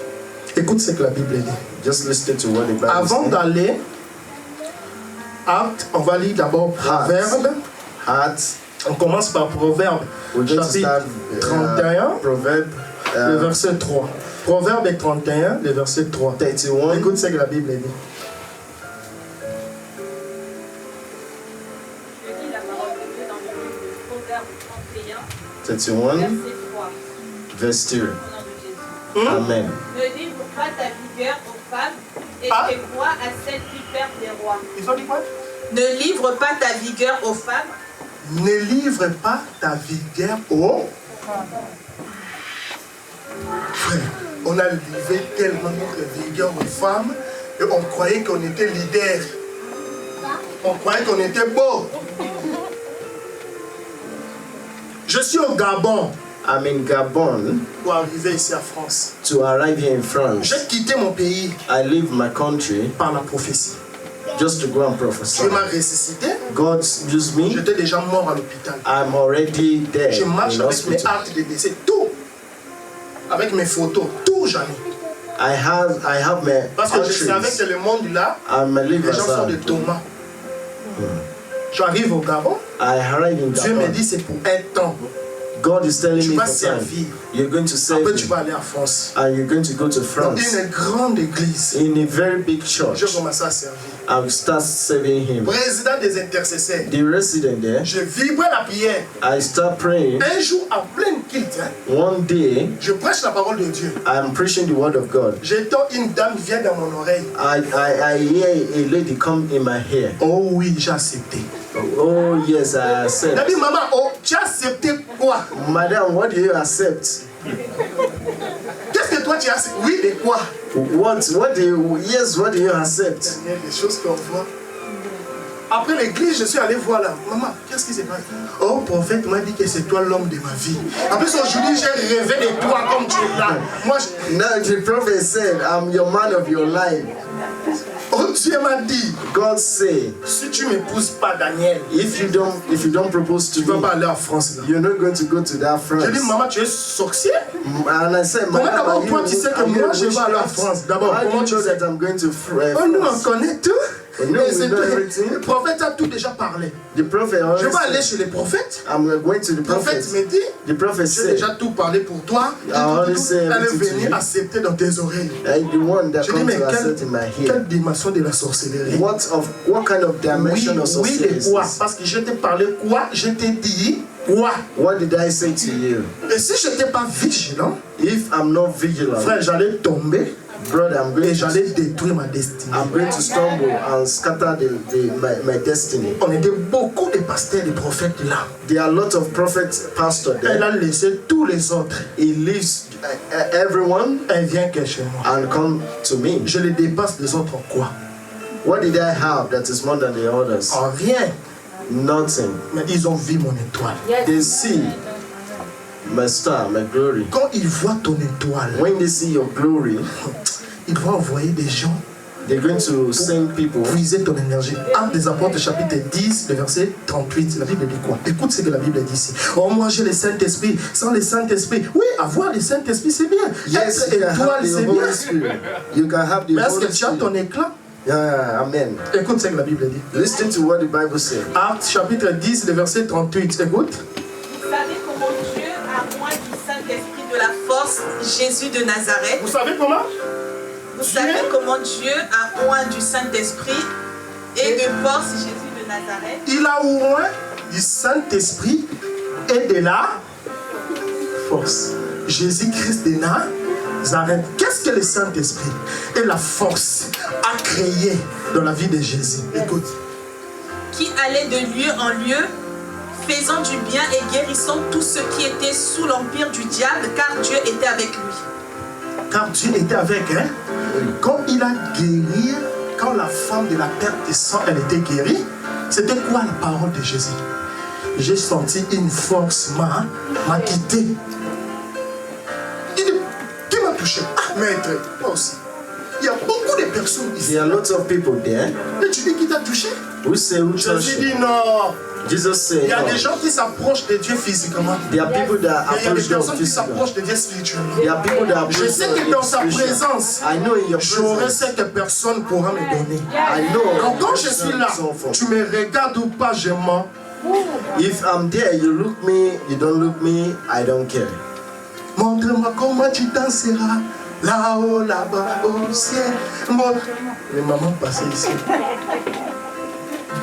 Écoute ce que la Bible dit.
Just listen to what the Bible
Avant
says.
d'aller, Actes, on va lire d'abord Proverbe.
Acts.
On commence par Proverbe,
We're going to
chapitre
start
31,
Proverb
le verset 3. Proverbe 31, le verset 3.
31.
Écoute ce que la Bible dit.
Je lis la parole de Dieu dans le livre de Proverbe 31,
31,
verset 3,
verse 2.
au nom de Jésus.
Amen.
Ne livre pas ta vigueur aux femmes et
Ah.
tes rois à celles qui perdent les rois.
Ils ont dit quoi?
Ne livre pas ta vigueur aux femmes.
Ne livre pas ta vigueur aux... Frère, on a livré tellement notre vigueur aux femmes et on croyait qu'on était leader. On croyait qu'on était beau. Je suis au Gabon
I'm in Gabon
pour arriver ici à France.
to arrive here in France.
J'ai quitté mon pays
I leave my country
par la prophétie.
just to go and
Dieu
prophesy.
m'a ressuscité.
God used me.
J'étais déjà mort à l'hôpital.
I'm already there
Je marche
in
avec mes
hospital.
actes de décès, tout. Avec mes photos, tout j'en ai.
I have my
Parce que je savais
entries.
que le monde là,
I'm a
les
liver
gens sont des tomates. J'arrive au Gabon,
I arrive in
Dieu me
Gabon.
dit c'est pour un temps.
God is telling
Tu
me
vas
for time.
servir.
You're going to serve
Après tu
me,
vas aller en France.
and you're going to go to
Dans
France
une grande église.
in a very big church.
Je commence à servir.
I will start serving Him.
Président des intercesseurs.
The resident there,
Je vibrais la prière.
I start praying.
Un jour en pleine culte, hein,
One day,
je prêche la parole de Dieu.
I'm preaching the word of God.
J'entends une dame vient dans mon oreille.
I hear a lady come in my ear.
Oh oui, j'ai accepté.
Oh yes, I
Elle a
accept.
dit maman, oh, tu as accepté quoi?
Madam, what do you accept?
Qu'est-ce que toi tu as accepté? Oui, de quoi?
What do you accept?
Il y a des choses qu'on voit. Après l'église, je suis allé voir là. Maman, qu'est-ce qui s'est passé? Oh, prophète m'a dit que c'est toi l'homme de ma vie. En plus, aujourd'hui, j'ai rêvé de toi comme tu es là. Moi,
Now the prophet said, I'm your man of your life.
oh, Dieu m'a dit,
God say,
si tu m'épouses pas Daniel,
if you don't propose to
tu vas pas
me,
aller en France là.
you're not going to go to that
J'ai dit,
France.
maman, tu es sorcier?
And I said,
Comment
Madam,
d'abord
are
toi tu sais que
you
moi
a
je vais aller en
witchcraft?
France? D'abord,
How do
comment
you
tu
know
sais?
that I'm going to
Oh, nous on
France?
connaît tout.
No,
Et
we
c'est
know
tout.
everything.
Le prophète a tout déjà parlé.
The prophet
Je
always
vais aller
said,
chez les prophètes.
I'm going to the
Le prophète
prophet.
me dit,
The prophet
j'ai
said,
déjà tout parlé pour toi.
already say
Elle est
everything to
venue
you.
accepter dans tes oreilles.
and the one that
J'ai dit,
comes
mais
to accept in my
quelle
ear.
dimension de la sorcellerie?
What kind of dimension
Oui,
of sorcery
oui,
is
de quoi?
this?
Parce que je t'ai parlé quoi? Je t'ai dit quoi?
What did I say to you?
Et si je n'étais pas vigilant,
If I'm not vigilant,
frère, j'allais tomber
brother,
et j'allais détruire ma destinée.
I'm going to stumble and scatter my destiny.
On était beaucoup de pasteurs et de prophètes là.
There are a lot of prophets, pastors
Elle
there.
a laissé tous les autres.
He leaves everyone
Elle vient que chez moi.
and come to me.
Je les dépasse les autres en quoi?
What did I have that is more than the others?
En rien.
Nothing.
Mais ils ont vu mon étoile.
They see my star, my glory.
Quand ils voient ton étoile,
When they see your glory,
ils vont envoyer des gens
they're going to send people.
puiser ton énergie. Actes des Apôtres, chapitre 10, le verset 38. La Bible dit quoi? Écoute ce que la Bible dit ici. Oh, moi j'ai le Saint-Esprit. Sans le Saint-Esprit, oui, avoir le Saint-Esprit, c'est bien.
Yes,
Être
you can have
étoile,
the
c'est bien.
Holy Spirit. You can have the
Mais est-ce
Holy
que tu as ton
Spirit.
éclat?
Yeah, amen.
Écoute ce que la Bible dit.
Listen to what the Bible says.
Actes, chapitre 10, le verset 38. Écoute.
Vous savez comment Dieu a oint du Saint-Esprit de la force Jésus de Nazareth.
Vous savez comment?
Vous savez comment Dieu a oint du Saint-Esprit et de force Jésus de Nazareth.
Il a oint du Saint-Esprit et de la force. Jésus-Christ de Nazareth. Qu'est-ce que le Saint-Esprit et la force a créé dans la vie de Jésus? Écoute.
Qui allait de lieu en lieu, faisant du bien et guérissant tous ceux qui étaient sous l'empire du diable, car Dieu était avec lui.
Car Dieu était avec, hein? Quand il a guéri, quand la femme de la perte de sang, elle était guérie, c'était quoi la parole de Jésus? J'ai senti une force m'a quitté. Il dit, qui m'a touché? Ah, maître, moi aussi. Il y a beaucoup de personnes ici.
There are lots of people there
Et tu dis qui t'a touché?
who say who touched
Jésus
you.
dit non.
Jesus
Il
said,
y a des
no.
gens qui s'approchent de Dieu physiquement.
There are people that
Mais il y a des
approach God
personnes qui
physically.
s'approchent de Dieu spirituellement.
There are people that
Je
approach
sais
God
que dans sa
spiritually.
présence,
I know in your
j'aurai
presence.
ce que personne pourra me donner.
I know.
Quand je suis là, tu me regardes ou pas, je mens.
If I'm there, you look me, you don't look me, I don't care.
Montre-moi comment tu danseras. Là-haut, là-bas, au ciel. Les mamans passaient ici.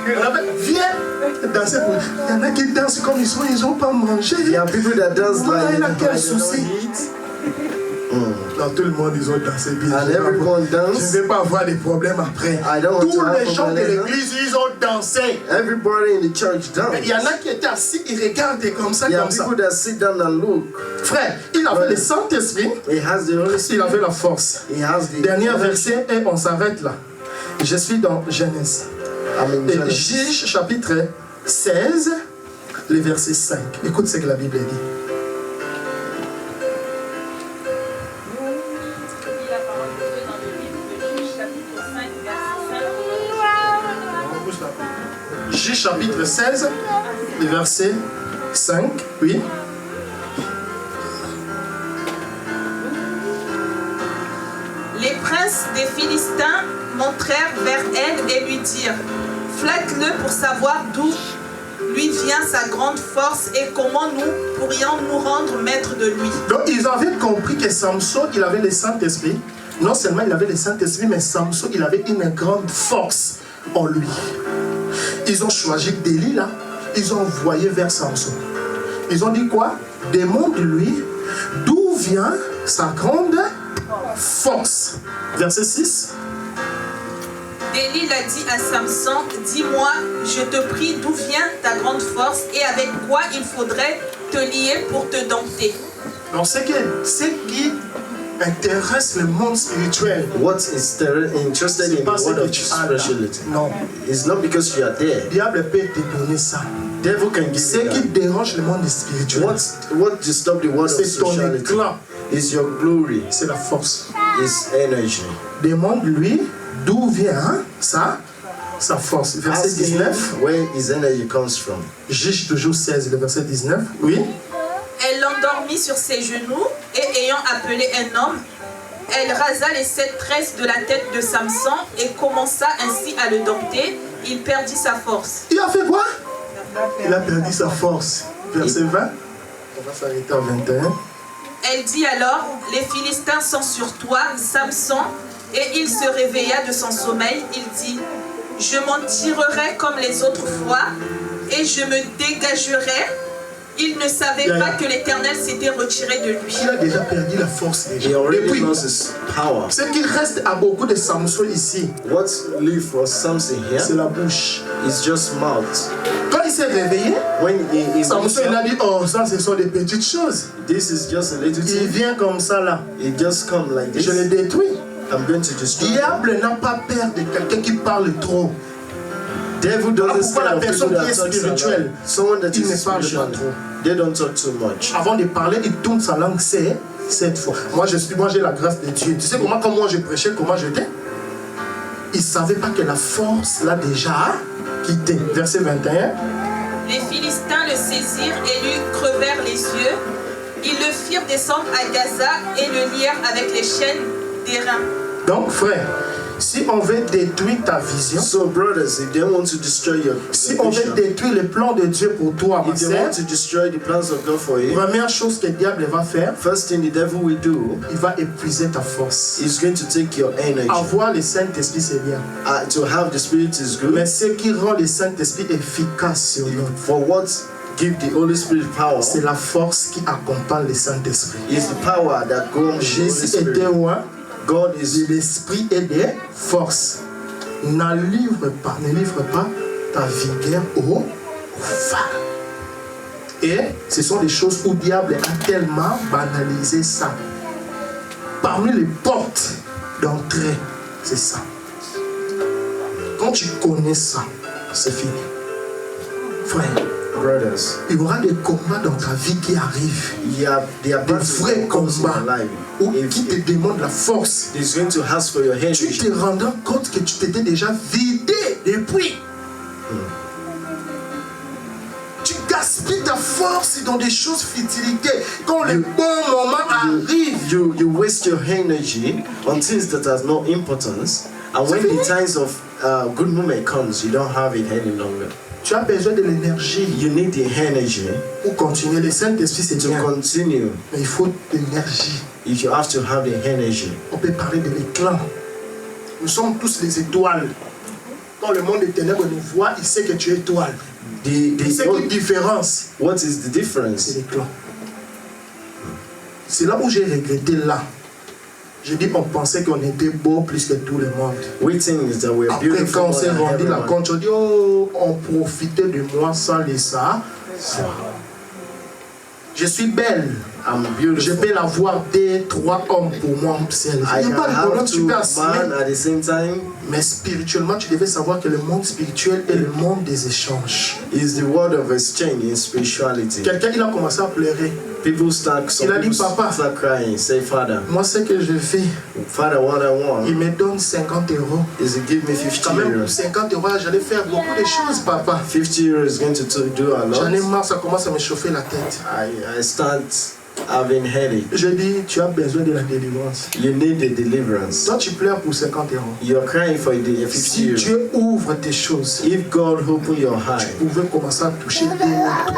Viens danser pour. Il y en a qui dansent comme ils n'ont pas mangé.
There are people that dance
Maman,
like
elle a quel
they
souci?
don't eat.
Dans tout le monde, ils ont dansé bien.
And everyone
Je
dance.
ne vais pas avoir des problèmes après.
I don't want
Tous
to have
les gens de
problems.
l'église, ils ont dansé.
Everybody in the church
Il y en
dance.
a qui étaient assis, ils regardaient comme ça,
There are
comme ça.
people that sit down and look.
Frère, il avait le Saint-Esprit,
He has the Holy
il
Spirit.
avait la force.
He has the
Dernier verset, et on s'arrête là. Je suis dans Genèse.
I mean,
Et
Genesis.
Juge chapitre 16, le verset 5. Écoute ce que la Bible dit.
Lis la parole de Dieu dans le livre de Juge, chapitre 5, verset 5.
Juge chapitre 16, le verset 5. Oui.
Les princes des Philistins montrèrent vers elle et lui dirent: flatte-le pour savoir d'où lui vient sa grande force et comment nous pourrions nous rendre maîtres de lui.
Donc ils avaient compris que Samson, il avait le Saint-Esprit. Non seulement il avait le Saint-Esprit, mais Samson, il avait une grande force en lui. Ils ont choisi Delilah, ils ont envoyé vers Samson. Ils ont dit quoi? Demande-lui d'où vient sa grande force. Verset 6.
Delilah dit à Samson: dis-moi, je te prie, d'où vient ta grande force et avec quoi il faudrait te lier pour te dompter.
Donc ce qui intéresse le monde spirituel,
What is interested
c'est
in the
pas ce
word
que
of
tu as là.
spirituality?
Non.
It's not because you are there.
Le diable peut te donner ça.
Devil can give
Ce
you
qui
that.
dérange le monde spirituel,
What disturbs the word of
c'est ton
spirituality
éclat,
is your glory,
c'est la force.
is energy.
Demande-lui d'où vient sa force. Verset
Ask him
19.
where his energy comes from.
Juge toujours 16, le verset 19. Oui.
Elle l'endormit sur ses genoux et ayant appelé un homme, elle rasa les 7 tresses de la tête de Samson et commença ainsi à le dompter. Il perdit sa force.
Il a fait quoi? Il a perdu sa force. Verset 20. On va s'arrêter à 21.
Elle dit alors, les Philistins sont sur toi, Samson, et il se réveilla de son sommeil. Il dit, je m'en tirerai comme les autres fois et je me dégagerai. Il ne savait pas que l'Éternel s'était retiré de lui.
Il a déjà perdu la force.
He already lost his power.
Ce qui reste à beaucoup de Samson ici,
What's left for Samson
c'est
here
la bouche.
is just mouth.
Quand il s'est réveillé,
When he
Samson il a dit, oh ça ce sont des petites choses.
this is just a little
Il
thing,
vient comme ça là.
it just come like
Je le
this.
détruis.
I'm going to destroy him.
Diable n'a pas peur de quelqu'un qui parle trop.
Devil
Voilà
doesn't
pourquoi la
scare of
personne
people
qui est
that talk a
spirituelle,
lot. Someone that
il
is
ne parle pas
spiritual,
trop.
they don't talk too much.
Avant de parler, il tourne sa langue cette fois. Moi j'ai la grâce de Dieu. Tu sais comment quand moi je prêchais, comment j'étais? Il ne savait pas que la force l'a déjà quitté. Verset 21.
Les Philistins le saisirent et lui crevèrent les yeux. Ils le firent descendre à Gaza et le lièrent avec les chaînes d'airain.
Donc frère, si on veut détruire ta vision,
So brothers, if they want to destroy your
si on veut
vision,
détruire le plan de Dieu pour toi, ma
if they
sœur,
want to destroy the plans of God for you,
première chose que le diable va faire,
first thing the devil will do
il va épuiser ta force.
is going to take your energy.
Avoir le Saint-Esprit, c'est bien.
To have the Spirit is good,
Mais ce qui rend le Saint-Esprit efficace sur nous,
for what give the Holy Spirit power
c'est la force qui accompagne le Saint-Esprit.
is the power that goes with the Holy
Jésus était
Spirit.
loin
God
de
is
l'esprit et des forces. Ne livre pas ta vigueur aux femmes. Et ce sont des choses où le diable a tellement banalisé ça. Parmi les portes d'entrée, c'est ça. Quand tu connais ça, c'est fini. Frère,
brothers.
il y aura des combats dans ta vie qui arrivent.
There are
Des vrais
comes in
combats
your life.
où qui te demandent la force.
He's going to ask for your
Tu
energy.
te rendras compte que tu t'étais déjà vidé depuis. Tu gaspilles ta force dans des choses futilités. Quand le bon moment arrive,
You waste your energy on things that has no importance, and when the times of good moment comes, you don't have it any longer.
tu as besoin de l'énergie
You need the energy
pour continuer. Le Saint-Esprit, c'est
to
bien.
continue.
Mais il faut de l'énergie.
If you have to have the energy,
On peut parler de l'éclat. Nous sommes tous les étoiles. Quand le monde des ténèbres nous voit, il sait que tu es étoile. C'est une différence.
what is the
C'est
difference?
l'éclat. C'est là où j'ai regretté là. J'ai dit, on pensait qu'on était beau plus que tout le monde.
We think that we're
Après,
beautiful
quand on
more
s'est
than
rendu la
everyone.
compte, on dit, oh, on profitait de moi sans les ça. Je suis belle.
I'm
Je
beautiful.
peux avoir 2-3 hommes pour moi seul.
I
Il n'y a
can
pas de problème,
have
tu
two
peux
men
assumer.
at the same time.
Mais spirituellement, tu devais savoir que le monde spirituel est le monde des échanges.
Is the word of exchange in spirituality.
Quelqu'un, il a commencé à pleurer.
People start, some
Il a dit,
people
Papa.
start crying. Say, Father,
Moi, ce que je fais,
Father, what I want
il me donne 50 euros.
is to give me 50
Quand même, pour
euros.
50 euros, j'allais faire beaucoup de choses, papa.
50 euros is going to do a
J'en ai
lot.
marre, ça commence à me chauffer la tête.
I start having headache.
Je dis, tu as besoin de la délivrance.
You need the deliverance.
Toi, tu pleures pour 50 euros.
You're crying for the 50
Si
euros.
Dieu ouvre tes choses,
If God open your heart,
tu pouvais commencer à toucher 2 000, 3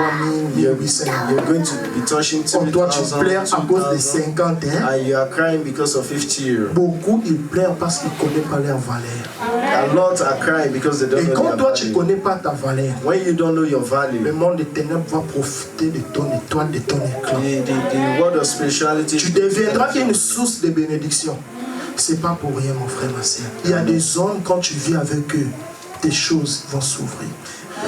000, 800 000.
you're going to be touching
Comme toi, tu
2,000,
pleures à cause des
2,000,
50 hein?
and you are crying because of 50 euros.
Beaucoup, ils pleurent parce qu'ils ne connaissent pas leur valeur.
A lot are crying because they don't
Et
know
quand
their
toi, tu ne
value.
connais pas ta valeur,
When you don't know your
le
value,
monde des ténèbres va profiter de ton étoile, de ton éclat.
the word of spirituality.
Tu deviendras une source de bénédiction. C'est pas pour rien, mon frère, ma soeur. Il y a des hommes, quand tu vis avec eux, tes choses vont s'ouvrir.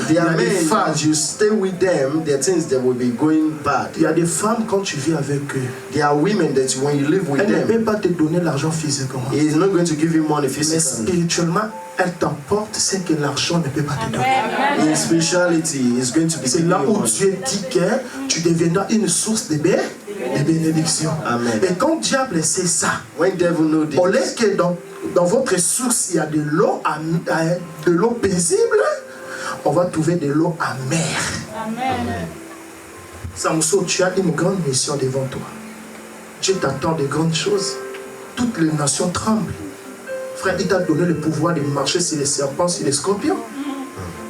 There are
Il y a des
men,
femmes.
as you stay with them, there are things that will be going bad.
Il y a des femmes, quand tu vis avec eux,
There are women that when you live with
elles ne
them,
peuvent pas te donner l'argent physiquement.
he is not going to give you money
Mais
physically.
spirituellement, elles t'emportent ce que l'argent ne peut pas te donner.
In spirituality, he's going to be
C'est
giving
là
you
où
money.
Dieu dit que tu deviendras une source de bénédiction.
Amen.
Et quand le diable sait ça,
When devil know
au lieu
this,
que dans votre source, il y a de l'eau paisible, on va trouver de l'eau amère.
Amen.
Samson, tu as une grande mission devant toi. Dieu t'attend de grandes choses. Toutes les nations tremblent. Frère, il t'a donné le pouvoir de marcher sur les serpents, sur les scorpions.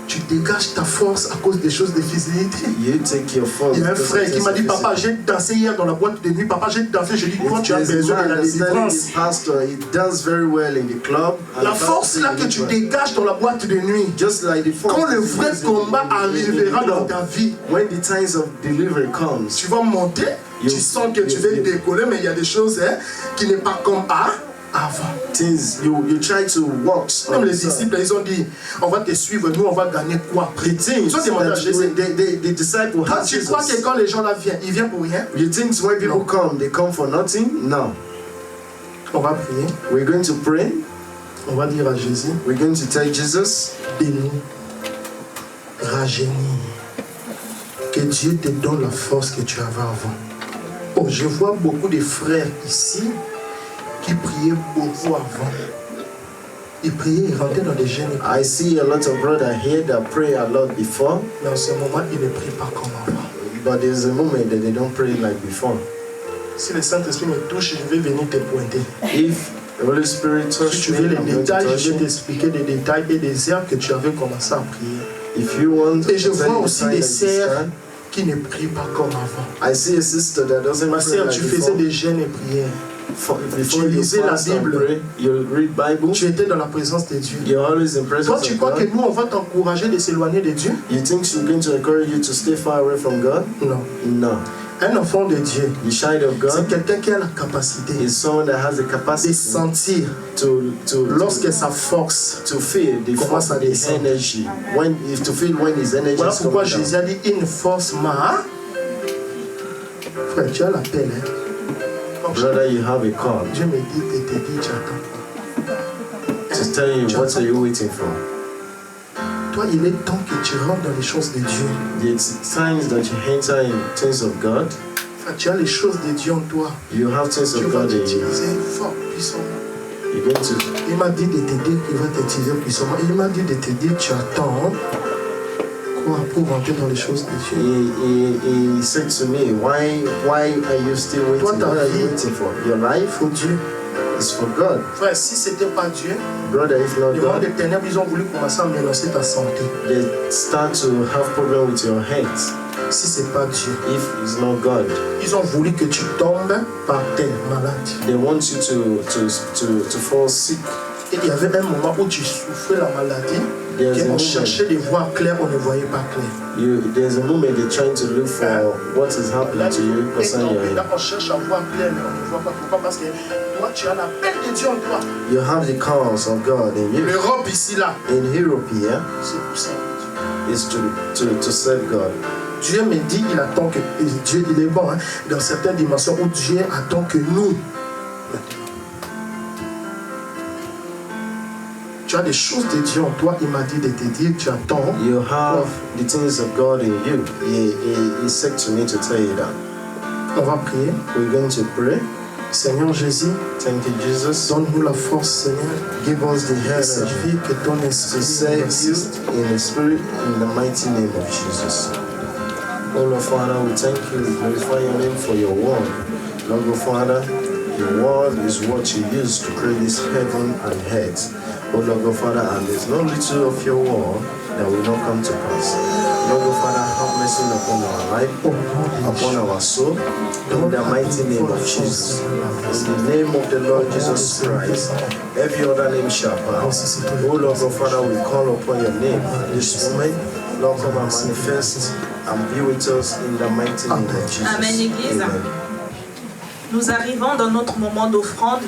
Tu dégages ta force à cause des choses de physicalité. Il y a un frère qui m'a dit, papa, j'ai dansé hier dans la boîte de nuit. Papa, j'ai dansé. J'ai dit, toi, tu as besoin de la délivrance. La force là que tu dégages dans la boîte de nuit, quand le vrai combat arrivera dans ta vie, tu vas monter, tu sens que tu vas décoller, mais il y a des choses qui n'est pas comme avant.
You try to walk.
Comme les disciples, ils ont dit, on va te suivre, nous on va gagner quoi? Ils ont demandé à Jésus.
The disciples
Toi, tu crois que quand les gens là viennent, ils viennent pour rien?
You think when people come, they come for nothing? No.
On va prier.
We're going to pray.
On va dire à Jésus,
We're going to tell Jesus,
bénis, rajeunis, que Dieu te donne la force que tu avais avant. Oh, je vois beaucoup de frères ici qui priaient beaucoup avant. Ils priaient, ils rentraient dans des jeûnes.
I see a lot of brothers here that pray a lot before,
Mais en ce moment, ils ne prient pas comme avant.
but there's a moment that they don't pray like before.
Si le Saint-Esprit me touche, je vais venir te pointer.
If the Holy Spirit
Si
touches
tu
me,
veux les
I'm going to
détails,
touch
je vais
you.
t'expliquer des détails et des heures que tu avais commencé à prier.
If you want,
Et je
to tell
vois
you the
aussi
sign
des
that you
sœurs
stand.
qui ne prient pas comme avant.
I see a sister that doesn't
Ma
pray
sœur,
like
tu faisais
before.
des jeûnes et prières.
Before you
lisais la
fast and
Bible.
pray, you read Bible.
Tu étais dans la présence de Dieu.
You're always in
Toi,
presence
tu
of
crois que
God.
nous, on va t'encourager de s'éloigner de Dieu?
You think she's going to encourage you to stay far away from God?
Non.
No.
Un enfant de Dieu,
The child of
c'est
God
quelqu'un qui a la capacité
is someone that has the
de
capacity
sentir
to
lorsque sa force.
feel the
commence à descendre.
energy. To feel when his energy
Voilà
is
pourquoi
coming down.
Jésus a dit une force m'a. Frère, tu as l'appel. Hein?
Brother, you have a call
Dieu me dit, te dit, tu attends.
to tell you what are you waiting for.
Toi, il est temps que tu rentres dans les choses de Dieu.
The times that you enter in things of God,
Frère, tu as les choses de Dieu en toi.
you have things
Tu
of
vas
God in you.
t'utiliser fort, puissamment.
You're going to.
Il m'a dit de te dire qu'il va t'utiliser puissamment. Il m'a dit de te dire tu attends quoi pour rentrer dans les choses de Dieu.
He said to me, why are you still waiting?
Toi, ta
What are you
vie,
waiting for? Your life
Pour Dieu.
is for God.
Frère, si c'était pas Dieu,
Brother, if not
les mondes
God,
des ténèbres, ils ont voulu commencer à menacer ta santé.
they start to have problem with your health.
Si c'est pas Dieu,
If it's not God,
ils ont voulu que tu tombes par terre malade.
they want you to fall sick.
Et il y avait un moment où tu souffrais la maladie,
There's a
et on
moment.
cherchait de voir clair, on ne voyait pas clair.
There's a moment they're trying to look for what is happening to you
Et
concerning your
là,
health.
on cherche à voir clair, mais on ne voit pas. Pourquoi? Parce que toi, tu as l'appel de Dieu en toi.
You have the cause of God in you.
L'Europe ici, là,
In Europe here
c'est pour ça.
is to serve God.
Dieu me dit, il attend que Dieu, il est bon, hein, dans certaines dimensions où Dieu attend que nous. Tu as des choses de Dieu en toi, il m'a dit de te dire, tu attends.
You have the things of God in you. He said to me to tell you that.
On va prier.
We're going to pray.
Seigneur Jésus,
Thank you, Jesus.
donne-nous la force, Seigneur,
Give us the
de
head
servir que ton
to
esprit nous
serve
assiste.
you in the spirit in the mighty name of Jesus. Oh Lord Father, we thank you, we glorify your name for your word. Lord God Father, your word is what you use to create this heaven and earth. Oh Lord God Father, and there's no little of your word that will not come to pass. Lord God Father, have mercy upon our life, upon our soul, in the mighty name of Jesus. In the name of the Lord Jesus Christ, every other name shall bow. Oh Lord God Father, we call upon your name this moment. Lord, come and manifest and be with us in the mighty name of Jesus.
Amen, Église.
Amen.
Nous arrivons dans notre moment d'offrande.